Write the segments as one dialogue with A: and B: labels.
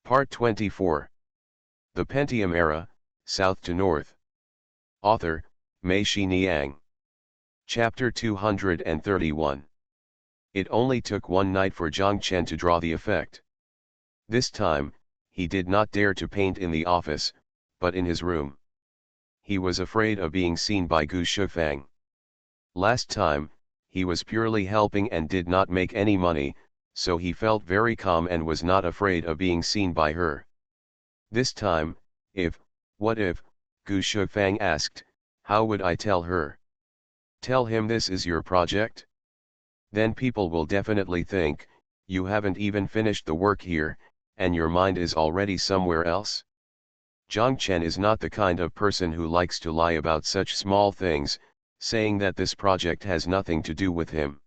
A: Part 24. The Pentium Era, South to North. Author, Mei-Shi Niang. Chapter 231. It only took one night for Zhang Chen to draw the effect. This time, he did not dare to paint in the office, but in his room. He was afraid of being seen by Gu Shufang. Last time, he was purely helping and did not make any money, so he felt very calm and was not afraid of being seen by her. This time, what if, Gu Shufang asked, how would I tell her? Tell him this is your project? Then people will definitely think, you haven't even finished the work here, and your mind is already somewhere else. Zhang Chen is not the kind of person who likes to lie about such small things, saying that this project has nothing to do with him.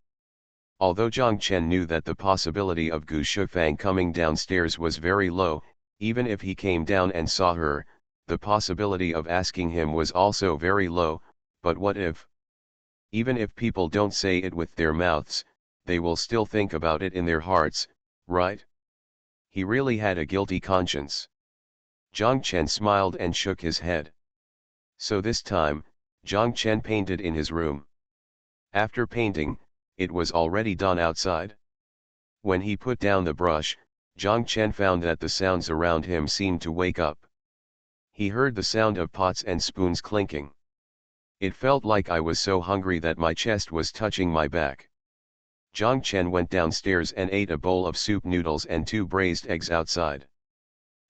A: Although Zhang Chen knew that the possibility of Gu Shufang coming downstairs was very low, even if he came down and saw her, the possibility of asking him was also very low, but what if? Even if people don't say it with their mouths, they will still think about it in their hearts, right? He really had a guilty conscience. Zhang Chen smiled and shook his head. So this time, Zhang Chen painted in his room. After painting, it was already done outside. When he put down the brush, Zhang Chen found that the sounds around him seemed to wake up. He heard the sound of pots and spoons clinking. It felt like I was so hungry that my chest was touching my back. Zhang Chen went downstairs and ate a bowl of soup noodles and 2 braised eggs outside.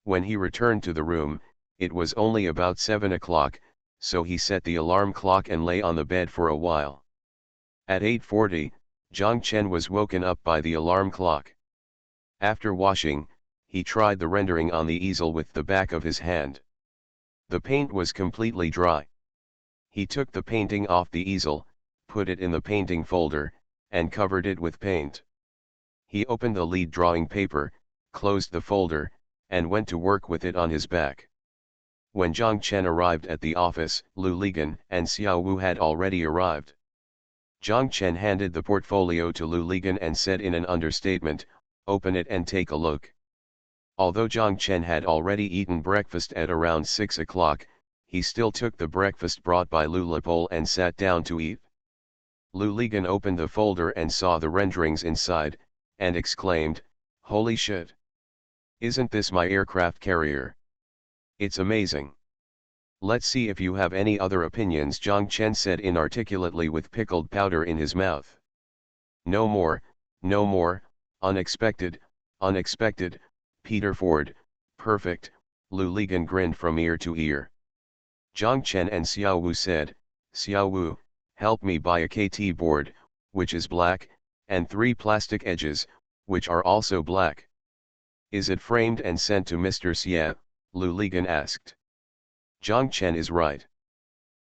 A: When he returned to the room, it was only about 7 o'clock, so he set the alarm clock and lay on the bed for a while. At 8:40, Zhang Chen was woken up by the alarm clock. After washing, he tried the rendering on the easel with the back of his hand. The paint was completely dry. He took the painting off the easel, put it in the painting folder, and covered it with paint. He opened the lead drawing paper, closed the folder, and went to work with it on his back. When Zhang Chen arrived at the office, Lu Ligan and Xiao Wu had already arrived. Zhang Chen handed the portfolio to Lu Ligan and said in an understatement, "Open it and take a look." Although Zhang Chen had already eaten breakfast at around 6 o'clock, he still took the breakfast brought by Lu Lipol and sat down to eat. Lu Ligan opened the folder and saw the renderings inside, and exclaimed, "Holy shit! Isn't this my aircraft carrier? It's amazing. Let's see if you have any other opinions," Zhang Chen said inarticulately with pickled powder in his mouth. "No more, no more, unexpected, unexpected, Peter Ford, perfect," Lu Ligan grinned from ear to ear. Zhang Chen and Xiao Wu said, "Xiao Wu, help me buy a KT board, which is black, and 3 plastic edges, which are also black." "Is it framed and sent to Mr. Xie?" Lu Ligan asked. Zhang Chen is right.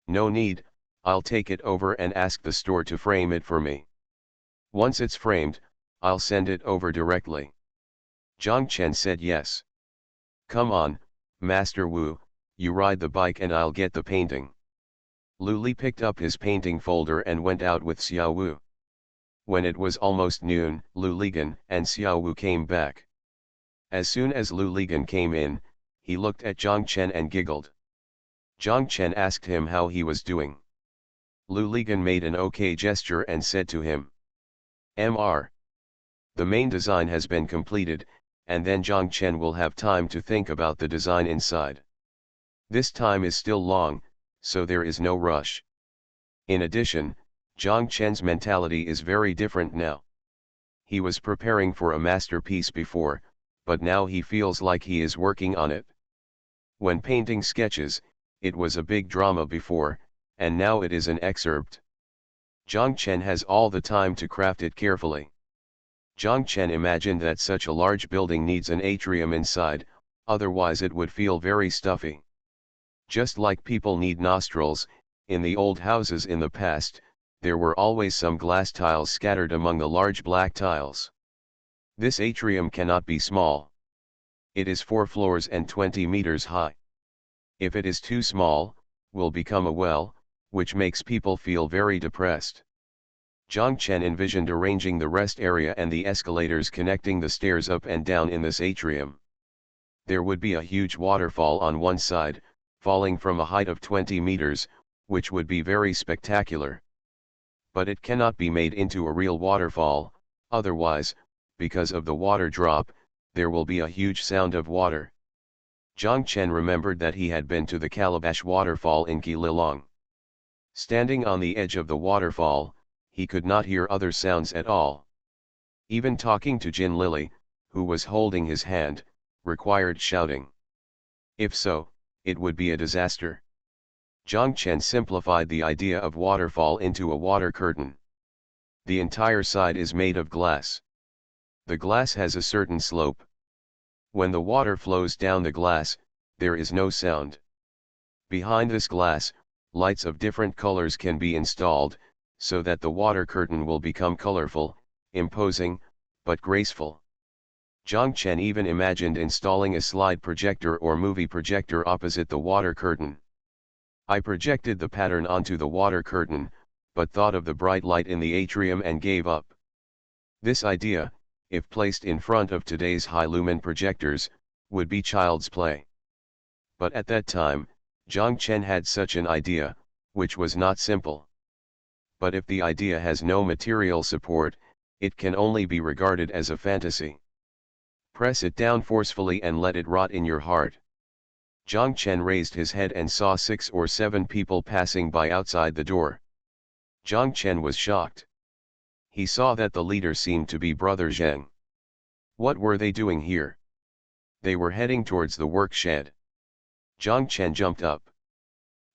A: "No need, I'll take it over and ask the store to frame it for me. Once it's framed, I'll send it over directly." Zhang Chen said yes. "Come on, Master Wu, you ride the bike and I'll get the painting." Lu Li picked up his painting folder and went out with Xiao Wu. When it was almost noon, Lu Ligan and Xiao Wu came back. As soon as Lu Ligan came in, he looked at Zhang Chen and giggled. Zhang Chen asked him how he was doing. Lu Ligan made an OK gesture and said to him, "Mr. The main design has been completed, and then Zhang Chen will have time to think about the design inside. This time is still long, so there is no rush. In addition, Zhang Chen's mentality is very different now. He was preparing for a masterpiece before, but now he feels like he is working on it. When painting sketches, it was a big drama before, and now it is an excerpt. Zhang Chen has all the time to craft it carefully." Zhang Chen imagined that such a large building needs an atrium inside, otherwise it would feel very stuffy. Just like people need nostrils, in the old houses in the past, there were always some glass tiles scattered among the large black tiles. This atrium cannot be small. It is 4 floors and 20 meters high. If it is too small, will become a well, which makes people feel very depressed. Zhang Chen envisioned arranging the rest area and the escalators connecting the stairs up and down in this atrium. there would be a huge waterfall on one side, falling from a height of 20 meters, which would be very spectacular. But it cannot be made into a real waterfall, otherwise, because of the water drop, there will be a huge sound of water. Jiang Chen remembered that he had been to the Calabash waterfall in Keelilong. Standing on the edge of the waterfall, he could not hear other sounds at all. Even talking to Jin Lily, who was holding his hand, required shouting. If so, it would be a disaster. Jiang Chen simplified the idea of waterfall into a water curtain. The entire side is made of glass. The glass has a certain slope. When the water flows down the glass, there is no sound. Behind this glass, lights of different colors can be installed, so that the water curtain will become colorful, imposing, but graceful. Jiang Chen even imagined installing a slide projector or movie projector opposite the water curtain. I projected the pattern onto the water curtain, but thought of the bright light in the atrium and gave up. This idea, if placed in front of today's high-lumen projectors, would be child's play. But at that time, Jiang Chen had such an idea, which was not simple. But if the idea has no material support, it can only be regarded as a fantasy. Press it down forcefully and let it rot in your heart. Jiang Chen raised his head and saw 6 or 7 people passing by outside the door. Jiang Chen was shocked. He saw that the leader seemed to be Brother Zheng. What were they doing here? They were heading towards the work shed. Jiang Chen jumped up.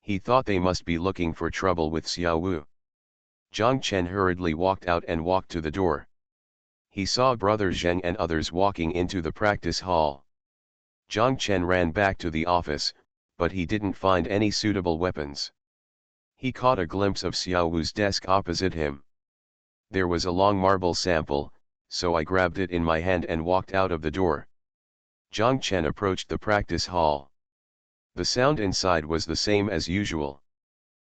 A: He thought they must be looking for trouble with Xiao Wu. Jiang Chen hurriedly walked out and walked to the door. He saw Brother Zheng and others walking into the practice hall. Jiang Chen ran back to the office, but he didn't find any suitable weapons. He caught a glimpse of Xiao Wu's desk opposite him. There was a long marble sample, so I grabbed it in my hand and walked out of the door. Jiang Chen approached the practice hall. The sound inside was the same as usual.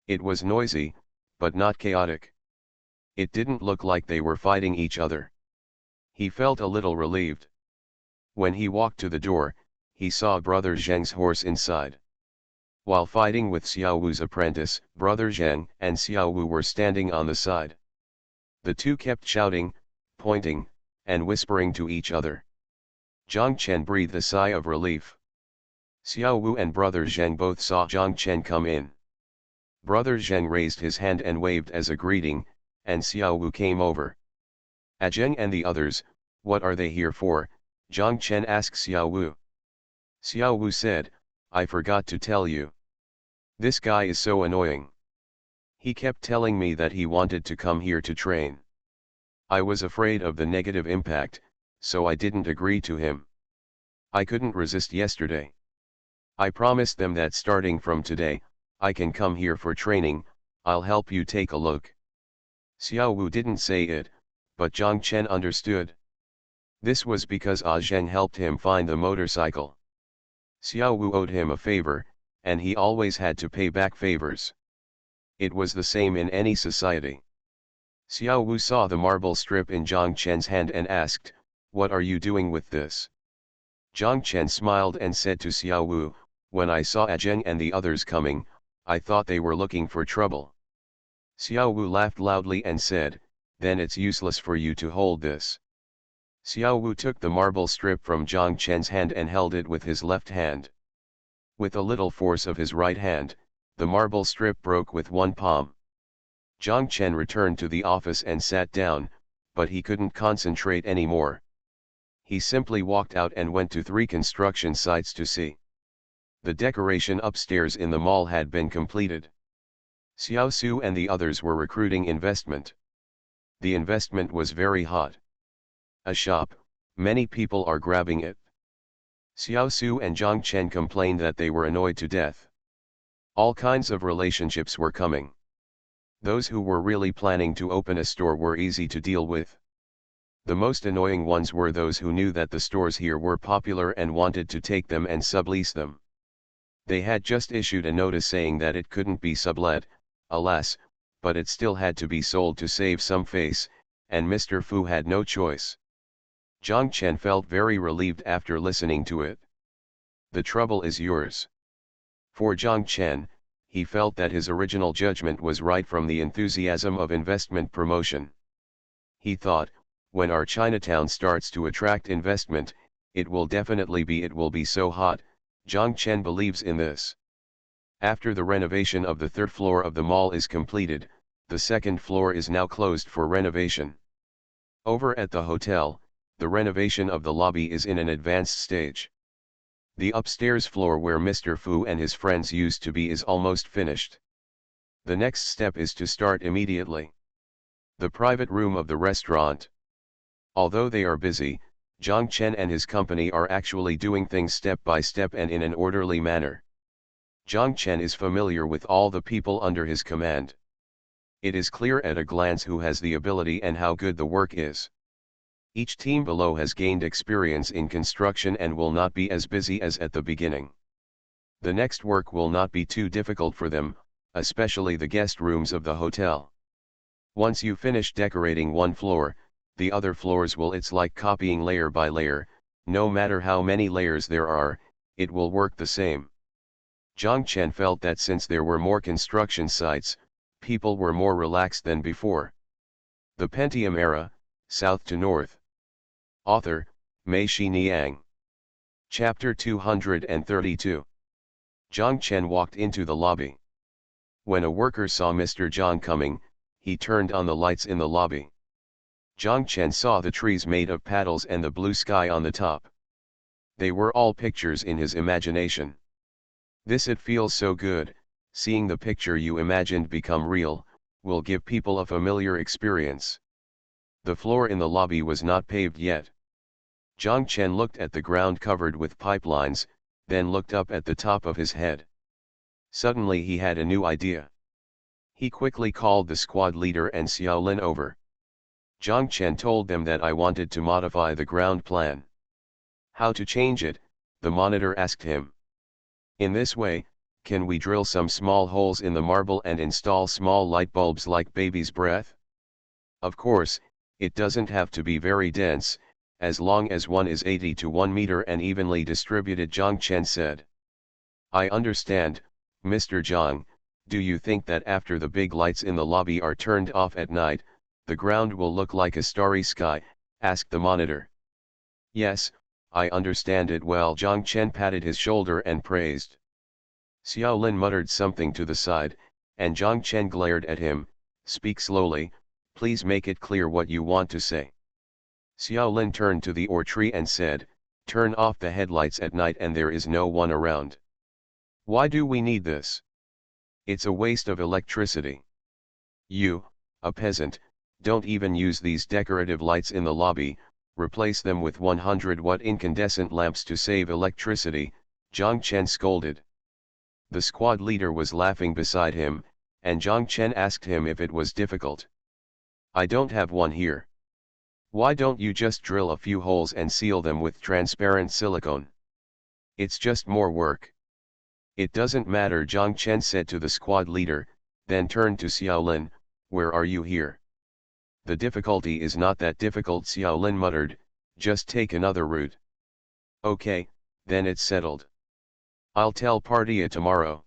A: It was noisy, but not chaotic. It didn't look like they were fighting each other. He felt a little relieved. When he walked to the door, he saw Brother Zheng's horse inside. While fighting with Xiao Wu's apprentice, Brother Zheng and Xiao Wu were standing on the side. The two kept shouting, pointing, and whispering to each other. Jiang Chen breathed a sigh of relief. Xiao Wu and Brother Zheng both saw Jiang Chen come in. Brother Zheng raised his hand and waved as a greeting, and Xiao Wu came over. Zheng and the others, what are they here for? Jiang Chen asked Xiao Wu. Xiao Wu said, I forgot to tell you. This guy is so annoying. He kept telling me that he wanted to come here to train. I was afraid of the negative impact, so I didn't agree to him. I couldn't resist yesterday. I promised them that starting from today, I can come here for training. I'll help you take a look. Xiao Wu didn't say it, but Jiang Chen understood. This was because Zheng helped him find the motorcycle. Xiao Wu owed him a favor, and he always had to pay back favors. It was the same in any society. Xiao Wu saw the marble strip in Jiang Chen's hand and asked, what are you doing with this? Jiang Chen smiled and said to Xiao Wu, when I saw Zheng and the others coming, I thought they were looking for trouble. Xiao Wu laughed loudly and said, then it's useless for you to hold this. Xiao Wu took the marble strip from Jiang Chen's hand and held it with his left hand. With a little force of his right hand, the marble strip broke with one palm. Jiang Chen returned to the office and sat down, but he couldn't concentrate anymore. He simply walked out and went to 3 construction sites to see. The decoration upstairs in the mall had been completed. Xiao Su and the others were recruiting investment. The investment was very hot. A shop, many people are grabbing it. Xiao Su and Jiang Chen complained that they were annoyed to death. All kinds of relationships were coming. Those who were really planning to open a store were easy to deal with. The most annoying ones were those who knew that the stores here were popular and wanted to take them and sublease them. They had just issued a notice saying that it couldn't be sublet, alas, but it still had to be sold to save some face, and Mr. Fu had no choice. Jiang Chen felt very relieved after listening to it. The trouble is yours. For Zhang Chen, he felt that his original judgment was right from the enthusiasm of investment promotion. He thought, when our Chinatown starts to attract investment, it will be so hot. Zhang Chen believes in this. After the renovation of the third floor of the mall is completed, the second floor is now closed for renovation. Over at the hotel, the renovation of the lobby is in an advanced stage. The upstairs floor where Mr. Fu and his friends used to be is almost finished. The next step is to start immediately. The private room of the restaurant. Although they are busy, Zhang Chen and his company are actually doing things step by step and in an orderly manner. Zhang Chen is familiar with all the people under his command. It is clear at a glance who has the ability and how good the work is. Each team below has gained experience in construction and will not be as busy as at the beginning. The next work will not be too difficult for them, especially the guest rooms of the hotel. Once you finish decorating one floor, the other floors will. It's like copying layer by layer, no matter how many layers there are, it will work the same. Zhang Chen felt that since there were more construction sites, people were more relaxed than before. The Pentium era, South to North. Author, Mei Xiniang. Chapter 232. Zhang Chen walked into the lobby. When a worker saw Mr. Zhang coming, he turned on the lights in the lobby. Zhang Chen saw the trees made of paddles and the blue sky on the top. They were all pictures in his imagination. It feels so good, seeing the picture you imagined become real, will give people a familiar experience. The floor in the lobby was not paved yet. Zhang Chen looked at the ground covered with pipelines, then looked up at the top of his head. Suddenly he had a new idea. He quickly called the squad leader and Xiaolin over. Zhang Chen told them that I wanted to modify the ground plan. How to change it, the monitor asked him. In this way, can we drill some small holes in the marble and install small light bulbs like baby's breath? Of course, it doesn't have to be very dense, as long as one is 80 to 1 meter and evenly distributed, Zhang Chen said. I understand, Mr. Zhang. Do you think that after the big lights in the lobby are turned off at night, the ground will look like a starry sky? Asked the monitor. Yes, I understand it well. Zhang Chen patted his shoulder and praised. Xiaolin muttered something to the side, and Zhang Chen glared at him. Speak slowly, please make it clear what you want to say. Xiaolin turned to the tree and said, turn off the headlights at night and there is no one around. Why do we need this? It's a waste of electricity. You, a peasant, don't even use these decorative lights in the lobby, replace them with 100-watt incandescent lamps to save electricity, Zhang Chen scolded. The squad leader was laughing beside him, and Zhang Chen asked him if it was difficult. I don't have one here. Why don't you just drill a few holes and seal them with transparent silicone? It's just more work. It doesn't matter, Zhang Chen said to the squad leader, then turned to Xiaolin, where are you here? The difficulty is not that difficult, Xiaolin muttered, just take another route. Okay, then it's settled. I'll tell Partia tomorrow.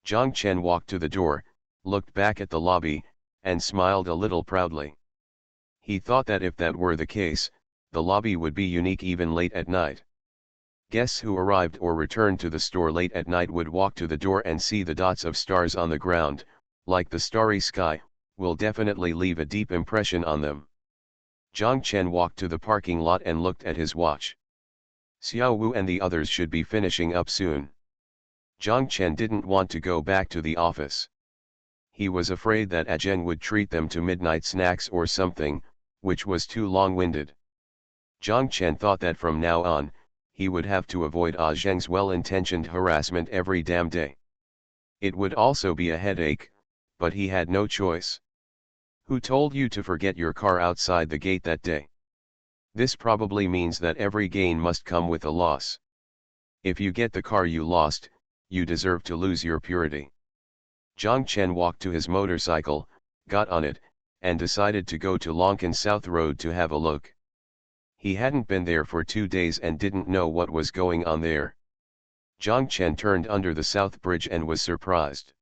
A: Zhang Chen walked to the door, looked back at the lobby, and smiled a little proudly. He thought that if that were the case, the lobby would be unique even late at night. Guests who arrived or returned to the store late at night would walk to the door and see the dots of stars on the ground, like the starry sky, will definitely leave a deep impression on them. Zhang Chen walked to the parking lot and looked at his watch. Xiao Wu and the others should be finishing up soon. Zhang Chen didn't want to go back to the office. He was afraid that Zheng would treat them to midnight snacks or something, which was too long-winded. Zhang Chen thought that from now on, he would have to avoid Zheng's well-intentioned harassment every damn day. It would also be a headache, but he had no choice. Who told you to forget your car outside the gate that day? This probably means that every gain must come with a loss. If you get the car you lost, you deserve to lose your purity. Zhang Chen walked to his motorcycle, got on it, and decided to go to Longkan South Road to have a look. He hadn't been there for 2 days and didn't know what was going on there. Zhang Chen turned under the south bridge and was surprised.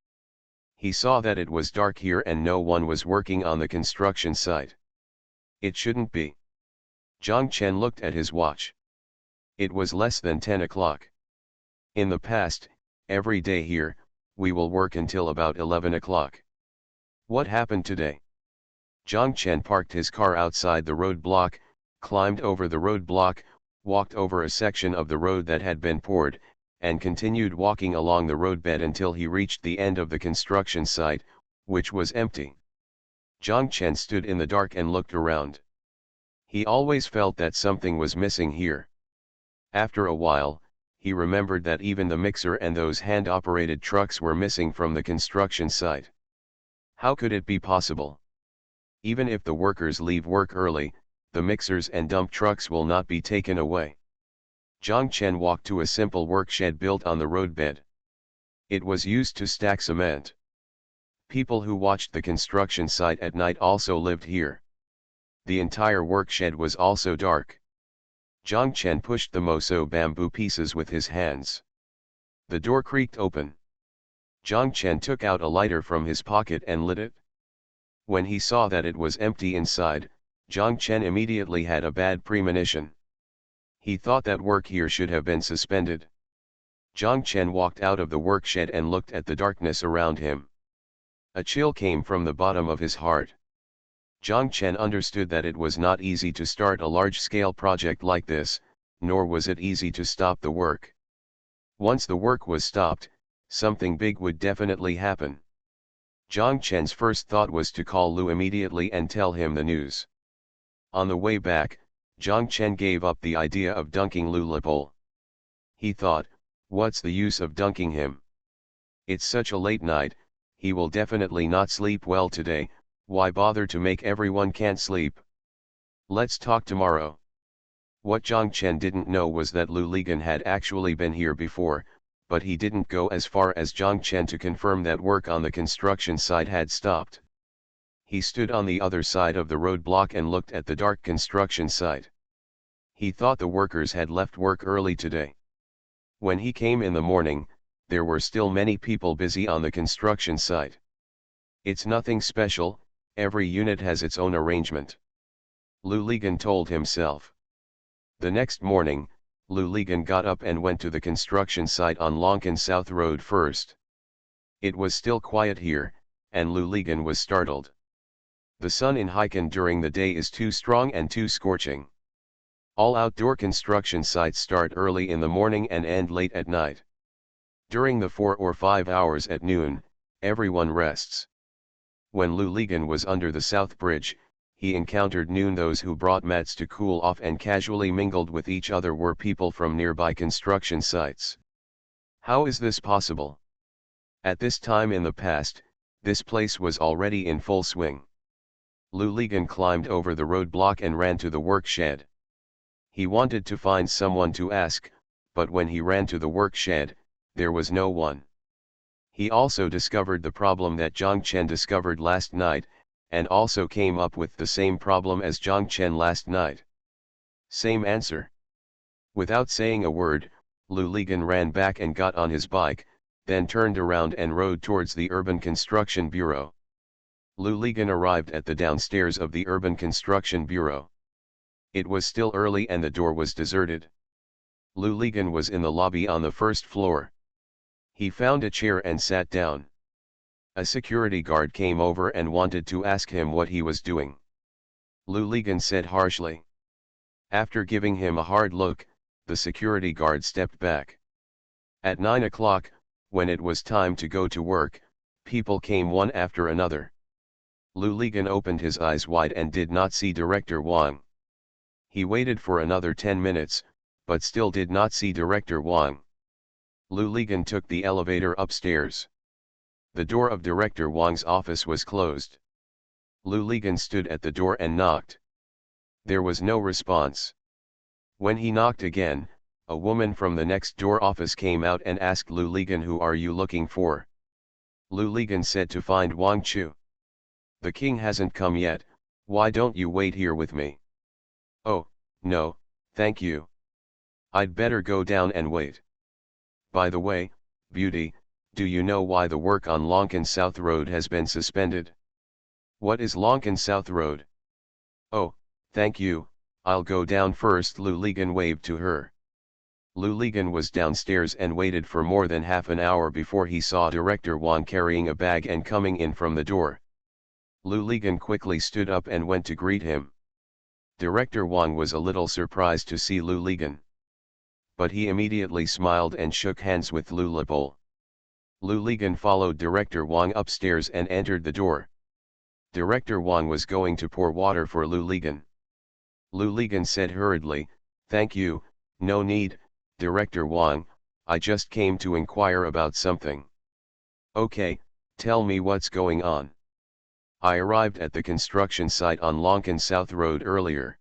A: He saw that it was dark here and no one was working on the construction site. It shouldn't be. Zhang Chen looked at his watch. It was less than 10 o'clock. In the past, every day here, we will work until about 11 o'clock. What happened today? Zhang Chen parked his car outside the roadblock, climbed over the roadblock, walked over a section of the road that had been poured, and continued walking along the roadbed until he reached the end of the construction site, which was empty. Zhang Chen stood in the dark and looked around. He always felt that something was missing here. After a while, he remembered that even the mixer and those hand-operated trucks were missing from the construction site. How could it be possible? Even if the workers leave work early, the mixers and dump trucks will not be taken away. Zhang Chen walked to a simple work shed built on the roadbed. It was used to stack cement. People who watched the construction site at night also lived here. The entire work shed was also dark. Zhang Chen pushed the moso bamboo pieces with his hands. The door creaked open. Zhang Chen took out a lighter from his pocket and lit it. When he saw that it was empty inside, Zhang Chen immediately had a bad premonition. He thought that work here should have been suspended. Zhang Chen walked out of the work shed and looked at the darkness around him. A chill came from the bottom of his heart. Zhang Chen understood that it was not easy to start a large-scale project like this, nor was it easy to stop the work. Once the work was stopped, something big would definitely happen. Zhang Chen's first thought was to call Lu immediately and tell him the news. On the way back, Zhang Chen gave up the idea of dunking Lu Lapole. He thought, what's the use of dunking him? It's such a late night, he will definitely not sleep well today, why bother to make everyone can't sleep? Let's talk tomorrow. What Zhang Chen didn't know was that Lu Ligan had actually been here before, but he didn't go as far as Zhang Chen to confirm that work on the construction site had stopped. He stood on the other side of the roadblock and looked at the dark construction site. He thought the workers had left work early today. When he came in the morning, there were still many people busy on the construction site. It's nothing special, every unit has its own arrangement. Lu Ligan told himself. The next morning, Lu Ligan got up and went to the construction site on Longkan South Road first. It was still quiet here, and Lu Ligan was startled. The sun in Haikan during the day is too strong and too scorching. All outdoor construction sites start early in the morning and end late at night. During the 4 or 5 hours at noon, everyone rests. When Lu Ligan was under the South Bridge, he encountered those who brought mats to cool off and casually mingled with each other were people from nearby construction sites. How is this possible? At this time in the past, this place was already in full swing. Lu Ligan climbed over the roadblock and ran to the work shed. He wanted to find someone to ask, but when he ran to the work shed, there was no one. He also discovered the problem that Zhang Chen discovered last night, and also came up with the same problem as Zhang Chen last night. Same answer. Without saying a word, Lu Ligan ran back and got on his bike, then turned around and rode towards the Urban Construction Bureau. Lu Ligan arrived at the downstairs of the Urban Construction Bureau. It was still early and the door was deserted. Lu Ligan was in the lobby on the first floor. He found a chair and sat down. A security guard came over and wanted to ask him what he was doing. Lu Ligan said harshly. After giving him a hard look, the security guard stepped back. At 9 o'clock, when it was time to go to work, people came one after another. Lu Ligan opened his eyes wide and did not see Director Wang. He waited for another 10 minutes, but still did not see Director Wang. Lu Ligan took the elevator upstairs. The door of Director Wang's office was closed. Lu Ligan stood at the door and knocked. There was no response. When he knocked again, a woman from the next door office came out and asked Lu Ligan, "Who are you looking for?" Lu Ligan said, "To find Wang Chu. The king hasn't come yet, why don't you wait here with me?" "Oh, no, thank you. I'd better go down and wait." By the way, Beauty, do you know why the work on Lonken South Road has been suspended? What is Lonken South Road? Oh, thank you, I'll go down first. Lou Ligon waved to her. Lou Ligon was downstairs and waited for more than half an hour before he saw Director Wang carrying a bag and coming in from the door. Lou Ligon quickly stood up and went to greet him. Director Wang was a little surprised to see Lou Ligon. But he immediately smiled and shook hands with Lou Lipol. Lou Ligon followed Director Wang upstairs and entered the door. Director Wang was going to pour water for Lou Ligon. Lou Ligon said hurriedly, "Thank you, no need, Director Wang, I just came to inquire about something." "Okay, tell me what's going on." "I arrived at the construction site on Lonken South Road earlier.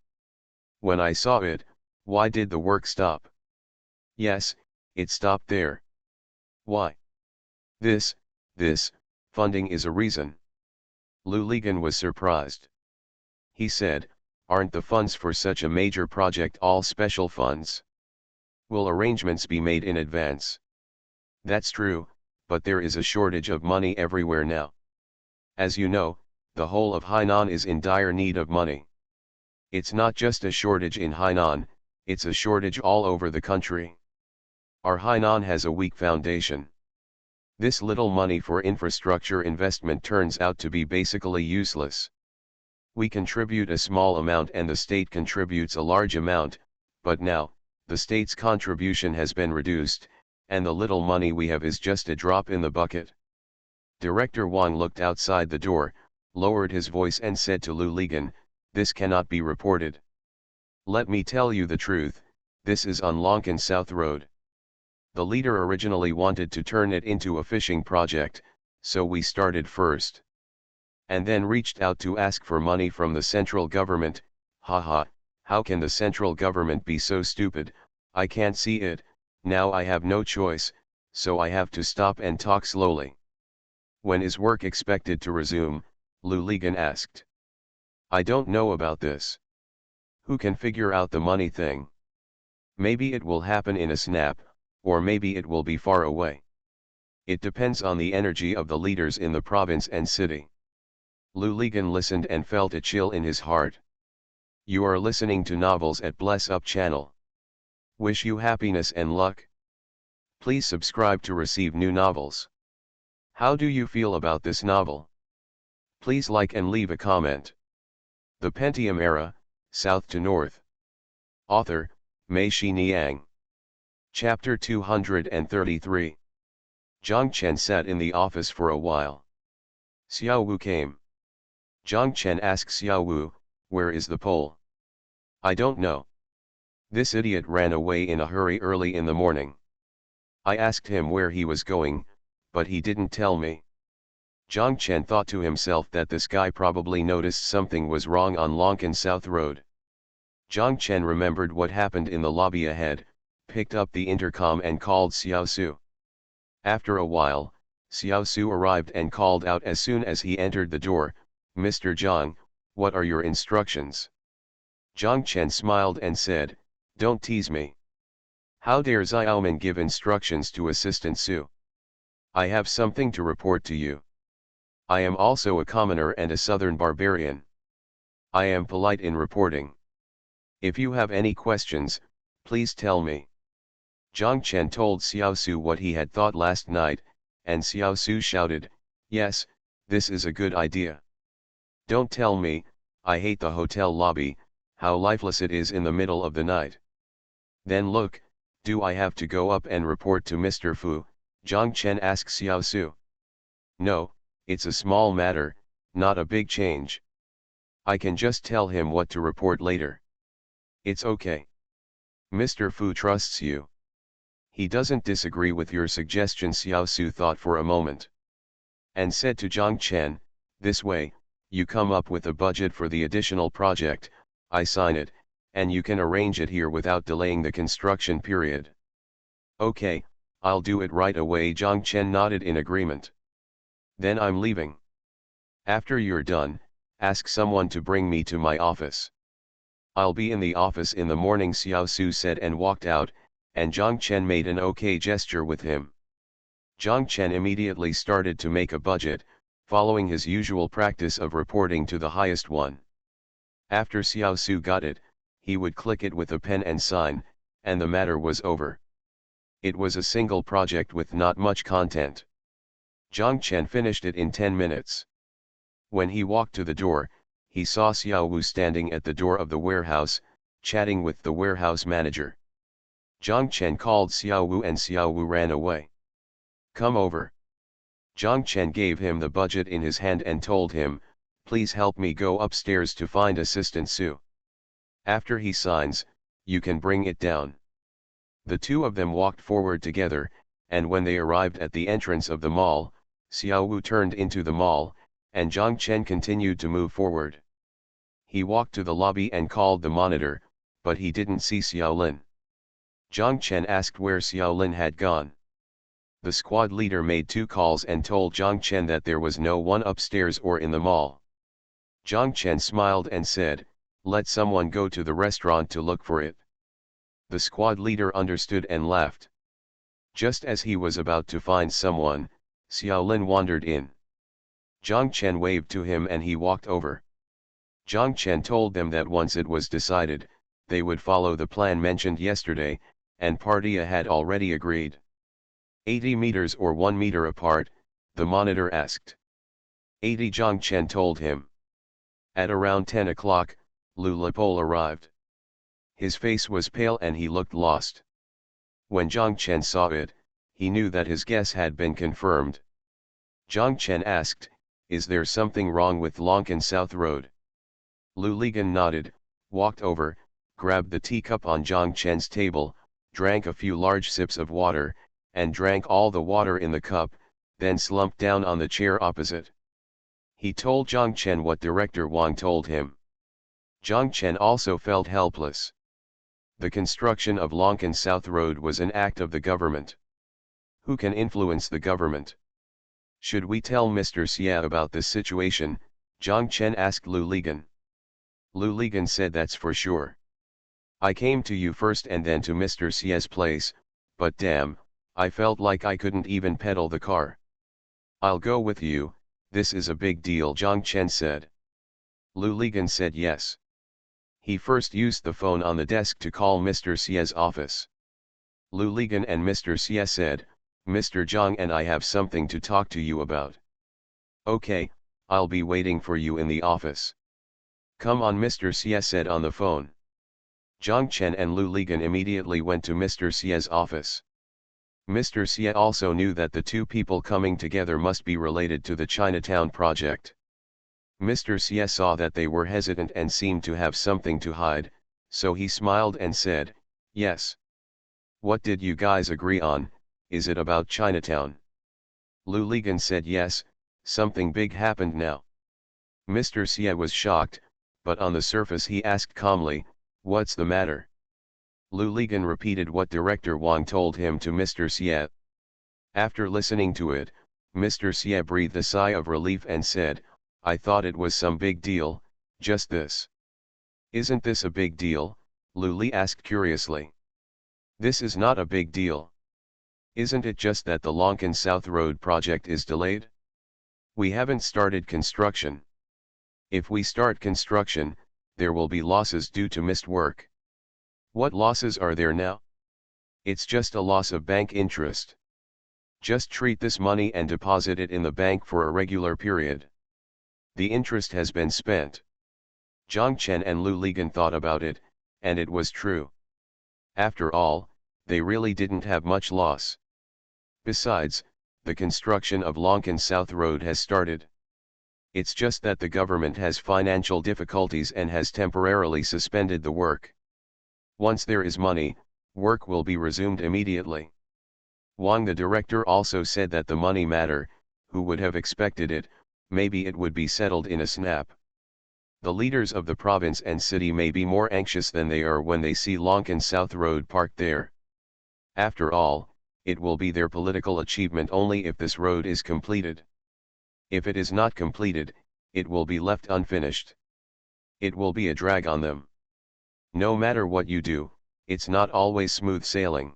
A: When I saw it, why did the work stop?" "Yes, it stopped there." "Why?" This funding is a reason." Lou Ligon was surprised. He said, "Aren't the funds for such a major project all special funds? Will arrangements be made in advance?" "That's true, but there is a shortage of money everywhere now. As you know, the whole of Hainan is in dire need of money. It's not just a shortage in Hainan, it's a shortage all over the country. Our Hainan has a weak foundation. This little money for infrastructure investment turns out to be basically useless. We contribute a small amount and the state contributes a large amount, but now, the state's contribution has been reduced, and the little money we have is just a drop in the bucket." Director Wang looked outside the door, lowered his voice and said to Lou Ligon, "This cannot be reported. Let me tell you the truth, this is on Lonken South Road. The leader originally wanted to turn it into a fishing project, so we started first. And then reached out to ask for money from the central government. Haha, how can the central government be so stupid? I can't see it, now I have no choice, so I have to stop and talk slowly." "When is work expected to resume?" Lou Ligon asked. "I don't know about this. Who can figure out the money thing? Maybe it will happen in a snap, or maybe it will be far away. It depends on the energy of the leaders in the province and city." Lou Ligon listened and felt a chill in his heart. You are listening to Novels at Bless Up channel. Wish you happiness and luck. Please subscribe to receive new novels. How do you feel about this novel? Please like and leave a comment. The Pentium Era, South to North. Author, Mei Xiniang. Chapter 233. Zhang Chen sat in the office for a while. Xiao Wu came. Zhang Chen asked Xiao Wu, "Where is the Pole?" "I don't know. This idiot ran away in a hurry early in the morning. I asked him where he was going, but he didn't tell me." Zhang Chen thought to himself that this guy probably noticed something was wrong on Lonken South Road. Zhang Chen remembered what happened in the lobby ahead, picked up the intercom and called Xiao Su. After a while, Xiao Su arrived and called out as soon as he entered the door, "Mr. Zhang, what are your instructions?" Zhang Chen smiled and said, "Don't tease me. How dare Xiaoman give instructions to Assistant Su? I have something to report to you. I am also a commoner and a southern barbarian. I am polite in reporting. If you have any questions, please tell me." Zhang Chen told Xiao Su what he had thought last night, and Xiao Su shouted, "Yes, this is a good idea. Don't tell me, I hate the hotel lobby, how lifeless it is in the middle of the night. Then look, do I have to go up and report to Mr. Fu?" Zhang Chen asked Xiao Su. "No, it's a small matter, not a big change. I can just tell him what to report later. It's okay. Mr. Fu trusts you. He doesn't disagree with your suggestion." Xiao Su thought for a moment. And said to Zhang Chen, "This way, you come up with a budget for the additional project, I sign it, and you can arrange it here without delaying the construction period." "Okay, I'll do it right away." Zhang Chen nodded in agreement. "Then I'm leaving. After you're done, ask someone to bring me to my office." "I'll be in the office in the morning," Xiao Su said and walked out, and Zhang Chen made an okay gesture with him. Zhang Chen immediately started to make a budget, following his usual practice of reporting to the highest one. After Xiao Su got it, he would click it with a pen and sign, and the matter was over. It was a single project with not much content. Zhang Chen finished it in 10 minutes. When he walked to the door, he saw Xiao Wu standing at the door of the warehouse, chatting with the warehouse manager. Zhang Chen called Xiao Wu and Xiao Wu ran away. "Come over." Zhang Chen gave him the budget in his hand and told him, "Please help me go upstairs to find Assistant Su. After he signs, you can bring it down." The two of them walked forward together, and when they arrived at the entrance of the mall, Xiao Wu turned into the mall, and Zhang Chen continued to move forward. He walked to the lobby and called the monitor, but he didn't see Xiao Lin. Zhang Chen asked where Xiao Lin had gone. The squad leader made 2 calls and told Zhang Chen that there was no one upstairs or in the mall. Zhang Chen smiled and said, "Let someone go to the restaurant to look for it." The squad leader understood and laughed. Just as he was about to find someone, Xiao Lin wandered in. Zhang Chen waved to him and he walked over. Zhang Chen told them that once it was decided, they would follow the plan mentioned yesterday, and Partia had already agreed. 80 meters or 1 meter apart, the monitor asked. 80, Zhang Chen told him. At around 10 o'clock, Lu Lepol arrived. His face was pale and he looked lost. When Zhang Chen saw it, he knew that his guess had been confirmed. Zhang Chen asked, "Is there something wrong with Lonkin South Road?" Lu Ligan nodded, walked over, grabbed the teacup on Zhang Chen's table, drank a few large sips of water, and drank all the water in the cup, then slumped down on the chair opposite. He told Zhang Chen what Director Wang told him. Zhang Chen also felt helpless. The construction of Lonkin South Road was an act of the government. Who can influence the government? Should we tell Mr. Xia about this situation? Zhang Chen asked Lu Ligan. Lu Ligan said, "That's for sure. I came to you first and then to Mr. Xia's place, but damn, I felt like I couldn't even pedal the car." "I'll go with you, this is a big deal," Zhang Chen said. Lu Ligan said yes. He first used the phone on the desk to call Mr. Xia's office. Lu Ligan and Mr. Xia said, "Mr. Zhang and I have something to talk to you about." "Okay, I'll be waiting for you in the office." "Come on," Mr. Xia said on the phone. Zhang Chen and Lu Ligan immediately went to Mr. Xia's office. Mr. Xia also knew that the two people coming together must be related to the Chinatown project. Mr. Xia saw that they were hesitant and seemed to have something to hide, so he smiled and said, "Yes. What did you guys agree on? Is it about Chinatown?" Lu Ligan said yes, something big happened now. Mr. Xia was shocked, but on the surface he asked calmly, "What's the matter?" Lu Ligan repeated what Director Wang told him to Mr. Xia. After listening to it, Mr. Xia breathed a sigh of relief and said, "I thought it was some big deal, just this." "Isn't this a big deal?" Lu Li asked curiously. "This is not a big deal. Isn't it just that the Lonkin South Road project is delayed? We haven't started construction. If we start construction, there will be losses due to missed work." "What losses are there now?" "It's just a loss of bank interest. Just treat this money and deposit it in the bank for a regular period. The interest has been spent." Zhang Chen and Lu Ligan thought about it, and it was true. After all, they really didn't have much loss. Besides, the construction of Lonkin South Road has started. It's just that the government has financial difficulties and has temporarily suspended the work. Once there is money, work will be resumed immediately. Wang the director also said that the money matter, who would have expected it, maybe it would be settled in a snap. The leaders of the province and city may be more anxious than they are when they see Lonkin South Road parked there. After all, it will be their political achievement only if this road is completed. If it is not completed, it will be left unfinished. It will be a drag on them. No matter what you do, it's not always smooth sailing.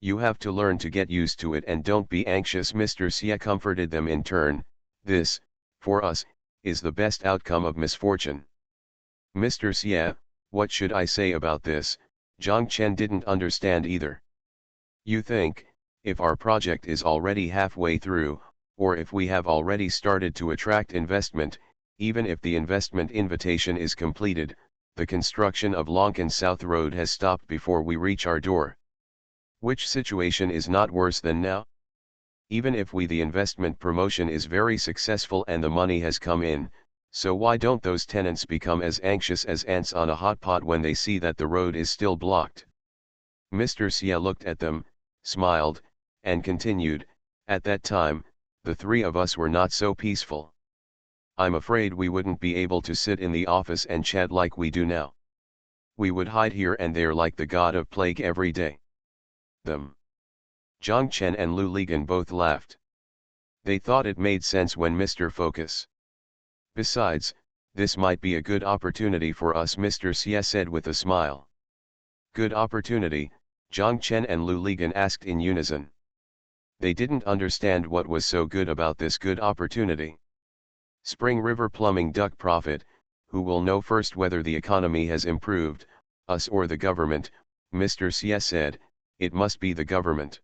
A: You have to learn to get used to it and don't be anxious. Mr. Xie comforted them in turn. This, for us, is the best outcome of misfortune. Mr. Xie, what should I say about this? Zhang Chen didn't understand either. You think, if our project is already halfway through, or if we have already started to attract investment, even if the investment invitation is completed, the construction of Lonkan South Road has stopped before we reach our door. Which situation is not worse than now? Even if the investment promotion is very successful and the money has come in, so why don't those tenants become as anxious as ants on a hot pot when they see that the road is still blocked? Mr. Xie looked at them, smiled, and continued, at that time, the three of us were not so peaceful. I'm afraid we wouldn't be able to sit in the office and chat like we do now. We would hide here and there like the god of plague every day. Them. Zhang Chen and Lu Ligan both laughed. They thought it made sense when Mr. Focus. Besides, this might be a good opportunity for us, Mr. Xie said with a smile. Good opportunity, Zhang Chen and Lu Ligan asked in unison. They didn't understand what was so good about this good opportunity. Spring River Plumbing duck profit, who will know first whether the economy has improved, us or the government, Mr. Xie said, it must be the government.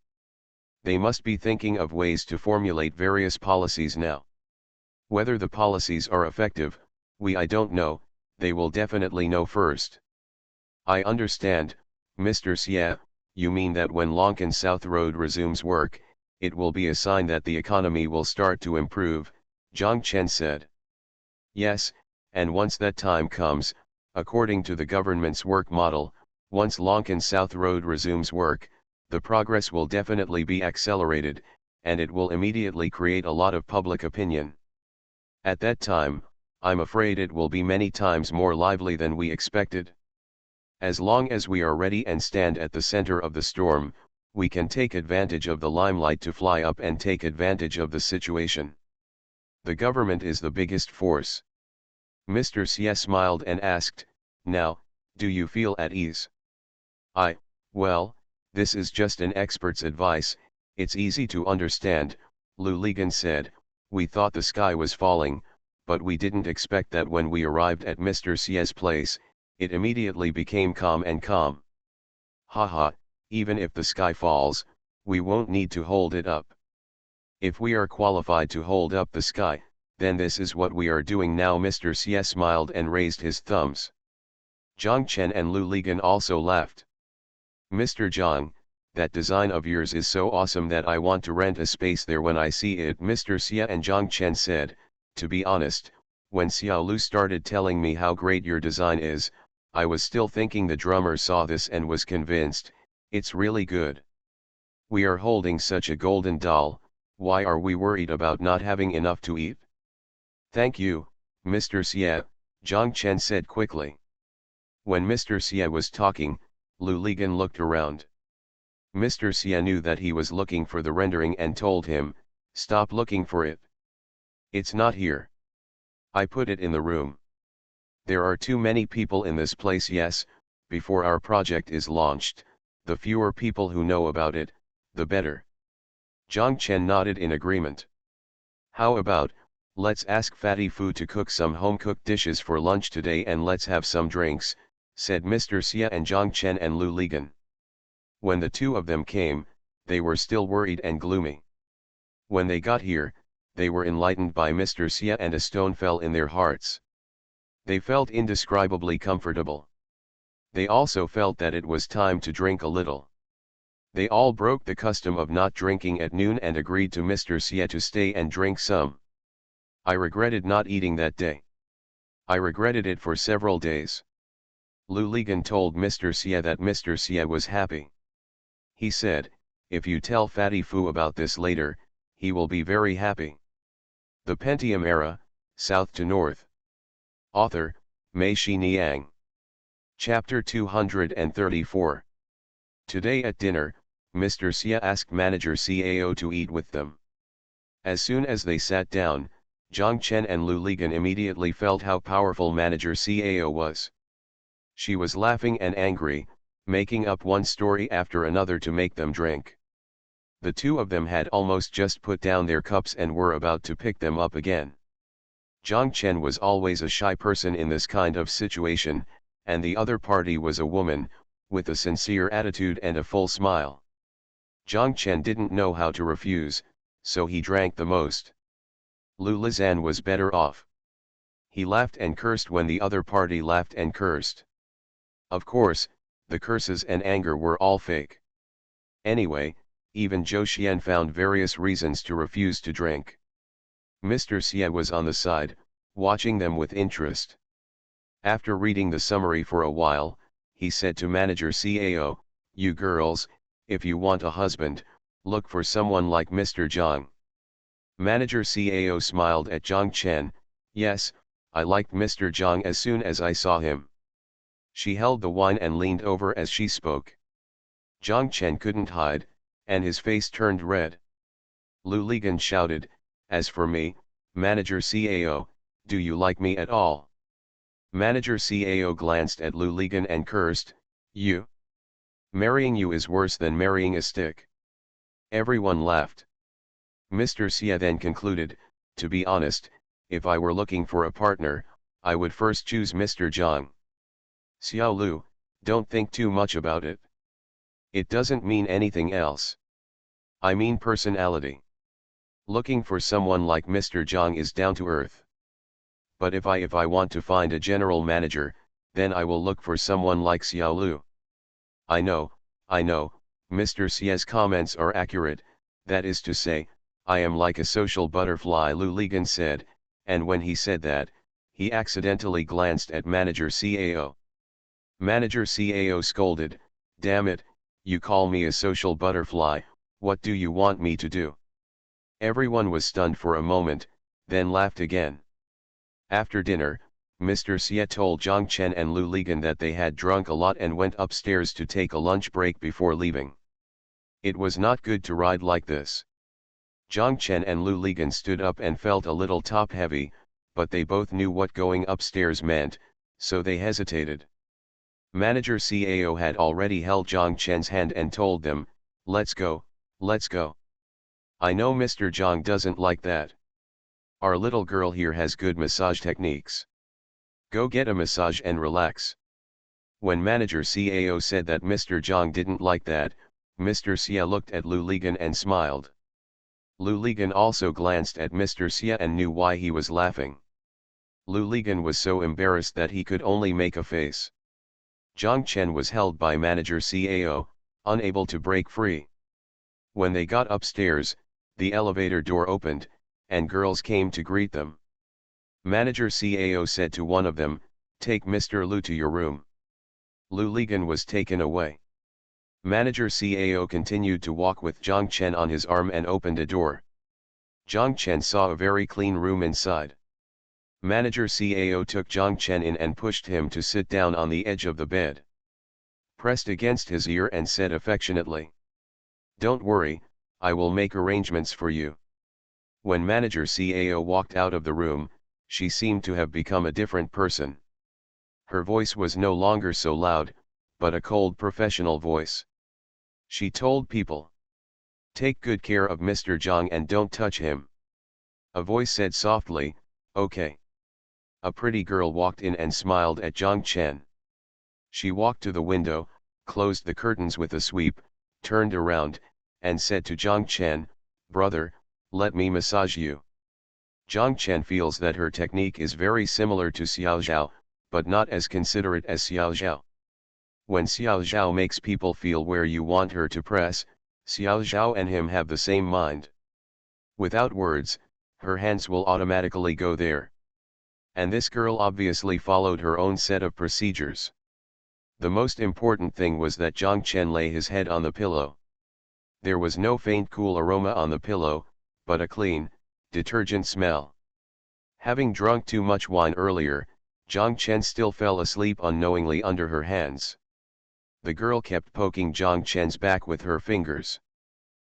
A: They must be thinking of ways to formulate various policies now. Whether the policies are effective, I don't know, they will definitely know first. I understand, Mr. Xie, you mean that when Lonkan South Road resumes work, it will be a sign that the economy will start to improve, Zhang Chen said. Yes, and once that time comes, according to the government's work model, once Lonkan South Road resumes work, the progress will definitely be accelerated, and it will immediately create a lot of public opinion. At that time, I'm afraid it will be many times more lively than we expected. As long as we are ready and stand at the center of the storm, we can take advantage of the limelight to fly up and take advantage of the situation. The government is the biggest force. Mr. Xie smiled and asked, now, do you feel at ease? Well, this is just an expert's advice, it's easy to understand, Lu Ligan said, we thought the sky was falling, but we didn't expect that when we arrived at Mr. Xie's place, it immediately became calm and calm. Haha, even if the sky falls, we won't need to hold it up. If we are qualified to hold up the sky, then this is what we are doing now. Mr. Xie smiled and raised his thumbs. Zhang Chen and Lu Ligan also laughed. Mr. Zhang, that design of yours is so awesome that I want to rent a space there when I see it. Mr. Xie and Zhang Chen said, to be honest, when Xiao Lu started telling me how great your design is, I was still thinking the drummer saw this and was convinced, it's really good. We are holding such a golden doll, why are we worried about not having enough to eat? Thank you, Mr. Xie, Zhang Chen said quickly. When Mr. Xie was talking, Lu Ligan looked around. Mr. Xie knew that he was looking for the rendering and told him, stop looking for it. It's not here. I put it in the room. There are too many people in this place. Yes, before our project is launched, the fewer people who know about it, the better. Zhang Chen nodded in agreement. How about, let's ask Fatty Fu to cook some home-cooked dishes for lunch today and let's have some drinks, said Mr. Xie and Zhang Chen and Lu Ligan. When the two of them came, they were still worried and gloomy. When they got here, they were enlightened by Mr. Xie and a stone fell in their hearts. They felt indescribably comfortable. They also felt that it was time to drink a little. They all broke the custom of not drinking at noon and agreed to Mr. Xie to stay and drink some. I regretted not eating that day. I regretted it for several days. Lu Ligan told Mr. Xie that Mr. Xie was happy. He said, if you tell Fatty Fu about this later, he will be very happy. The Pentium Era, South to North. Author, Mei Xiniang. Chapter 234. Today at dinner, Mr. Xie asked Manager CAO to eat with them. As soon as they sat down, Zhang Chen and Lu Ligan immediately felt how powerful Manager CAO was. She was laughing and angry, making up one story after another to make them drink. The two of them had almost just put down their cups and were about to pick them up again. Jiang Chen was always a shy person in this kind of situation, and the other party was a woman, with a sincere attitude and a full smile. Jiang Chen didn't know how to refuse, so he drank the most. Lu Lizan was better off. He laughed and cursed when the other party laughed and cursed. Of course, the curses and anger were all fake. Anyway, even Zhou Xian found various reasons to refuse to drink. Mr. Xie was on the side, watching them with interest. After reading the summary for a while, he said to Manager CAO, "You girls, if you want a husband, look for someone like Mr. Zhang." Manager CAO smiled at Jiang Chen. "Yes, I liked Mr. Zhang as soon as I saw him." She held the wine and leaned over as she spoke. Jiang Chen couldn't hide, and his face turned red. Lu Ligan shouted, "As for me, Manager CAO, do you like me at all?" Manager CAO glanced at Lu Ligan and cursed, "You? Marrying you is worse than marrying a stick." Everyone laughed. Mr. Xie then concluded, "To be honest, if I were looking for a partner, I would first choose Mr. Zhang. Xiao Lu, don't think too much about it. It doesn't mean anything else. I mean personality. Looking for someone like Mr. Zhang is down to earth. But if I want to find a general manager, then I will look for someone like Xiao Lu." I know, Mr. Xie's comments are accurate, that is to say, I am like a social butterfly, Lu Ligan said, and when he said that, he accidentally glanced at Manager CAO. Manager CAO scolded, "Damn it, you call me a social butterfly, what do you want me to do?" Everyone was stunned for a moment, then laughed again. After dinner, Mr. Xie told Jiang Chen and Lu Ligan that they had drunk a lot and went upstairs to take a lunch break before leaving. It was not good to ride like this. Jiang Chen and Lu Ligan stood up and felt a little top-heavy, but they both knew what going upstairs meant, so they hesitated. Manager CAO had already held Jiang Chen's hand and told them, let's go. I know Mr. Zhang doesn't like that. Our little girl here has good massage techniques. Go get a massage and relax." When Manager CAO said that Mr. Zhang didn't like that, Mr. Xie looked at Lu Ligan and smiled. Lu Ligan also glanced at Mr. Xie and knew why he was laughing. Lu Ligan was so embarrassed that he could only make a face. Jiang Chen was held by Manager CAO, unable to break free. When they got upstairs, the elevator door opened, and girls came to greet them. Manager CAO said to one of them, "Take Mr. Lu to your room." Lu Ligan was taken away. Manager CAO continued to walk with Jiang Chen on his arm and opened a door. Jiang Chen saw a very clean room inside. Manager CAO took Jiang Chen in and pushed him to sit down on the edge of the bed. Pressed against his ear and said affectionately, "Don't worry, I will make arrangements for you." When Manager CAO walked out of the room, she seemed to have become a different person. Her voice was no longer so loud, but a cold professional voice. She told people, "Take good care of Mr. Zhang and don't touch him." A voice said softly, "Okay." A pretty girl walked in and smiled at Jiang Chen. She walked to the window, closed the curtains with a sweep, turned around, and said to Jiang Chen, "Brother, let me massage you." Jiang Chen feels that her technique is very similar to Xiao Zhao, but not as considerate as Xiao Zhao. When Xiao Zhao makes people feel where you want her to press, Xiao Zhao and him have the same mind. Without words, her hands will automatically go there. And this girl obviously followed her own set of procedures. The most important thing was that Jiang Chen lay his head on the pillow. There was no faint cool aroma on the pillow, but a clean, detergent smell. Having drunk too much wine earlier, Jiang Chen still fell asleep unknowingly under her hands. The girl kept poking Jiang Chen's back with her fingers.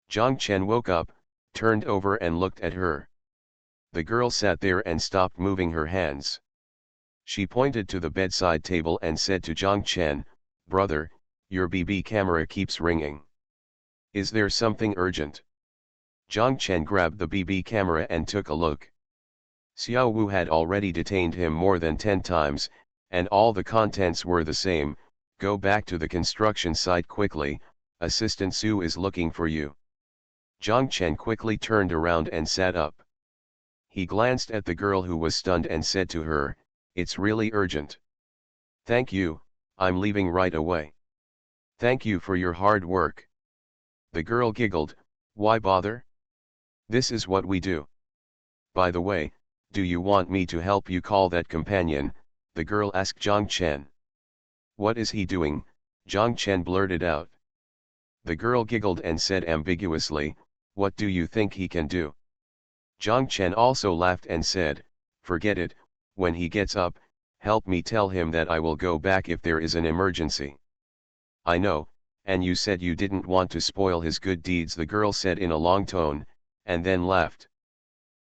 A: Jiang Chen woke up, turned over and looked at her. The girl sat there and stopped moving her hands. She pointed to the bedside table and said to Jiang Chen, "Brother, Your BB camera keeps ringing. Is there something urgent? Zhang Chen grabbed the BB camera and took a look. Xiao Wu had already detained him more than 10 times, and all the contents were the same. Go back to the construction site quickly, Assistant Su is looking for you. Zhang Chen quickly turned around and sat up. He glanced at the girl who was stunned and said to her, "It's really urgent." "Thank you, I'm leaving right away." "Thank you for your hard work." The girl giggled, "Why bother? This is what we do." "By the way, do you want me to help you call that companion?" the girl asked Zhang Chen. "What is he doing?" Zhang Chen blurted out. The girl giggled and said ambiguously, "What do you think he can do?" Zhang Chen also laughed and said, "Forget it, when he gets up, help me tell him that I will go back if there is an emergency." "I know, and you said you didn't want to spoil his good deeds," the girl said in a long tone, and then laughed.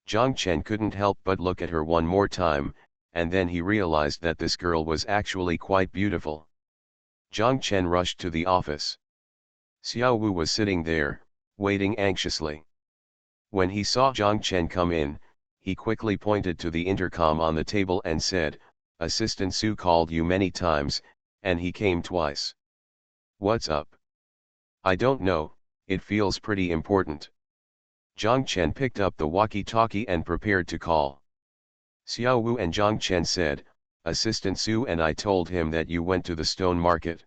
A: Zhang Chen couldn't help but look at her one more time, and then he realized that this girl was actually quite beautiful. Zhang Chen rushed to the office. Xiao Wu was sitting there, waiting anxiously. When he saw Zhang Chen come in, he quickly pointed to the intercom on the table and said, "Assistant Su called you many times, and he came twice." "What's up?" "I don't know, it feels pretty important." Zhang Chen picked up the walkie-talkie and prepared to call. Xiao Wu and Zhang Chen said, "Assistant Su and I told him that you went to the stone market."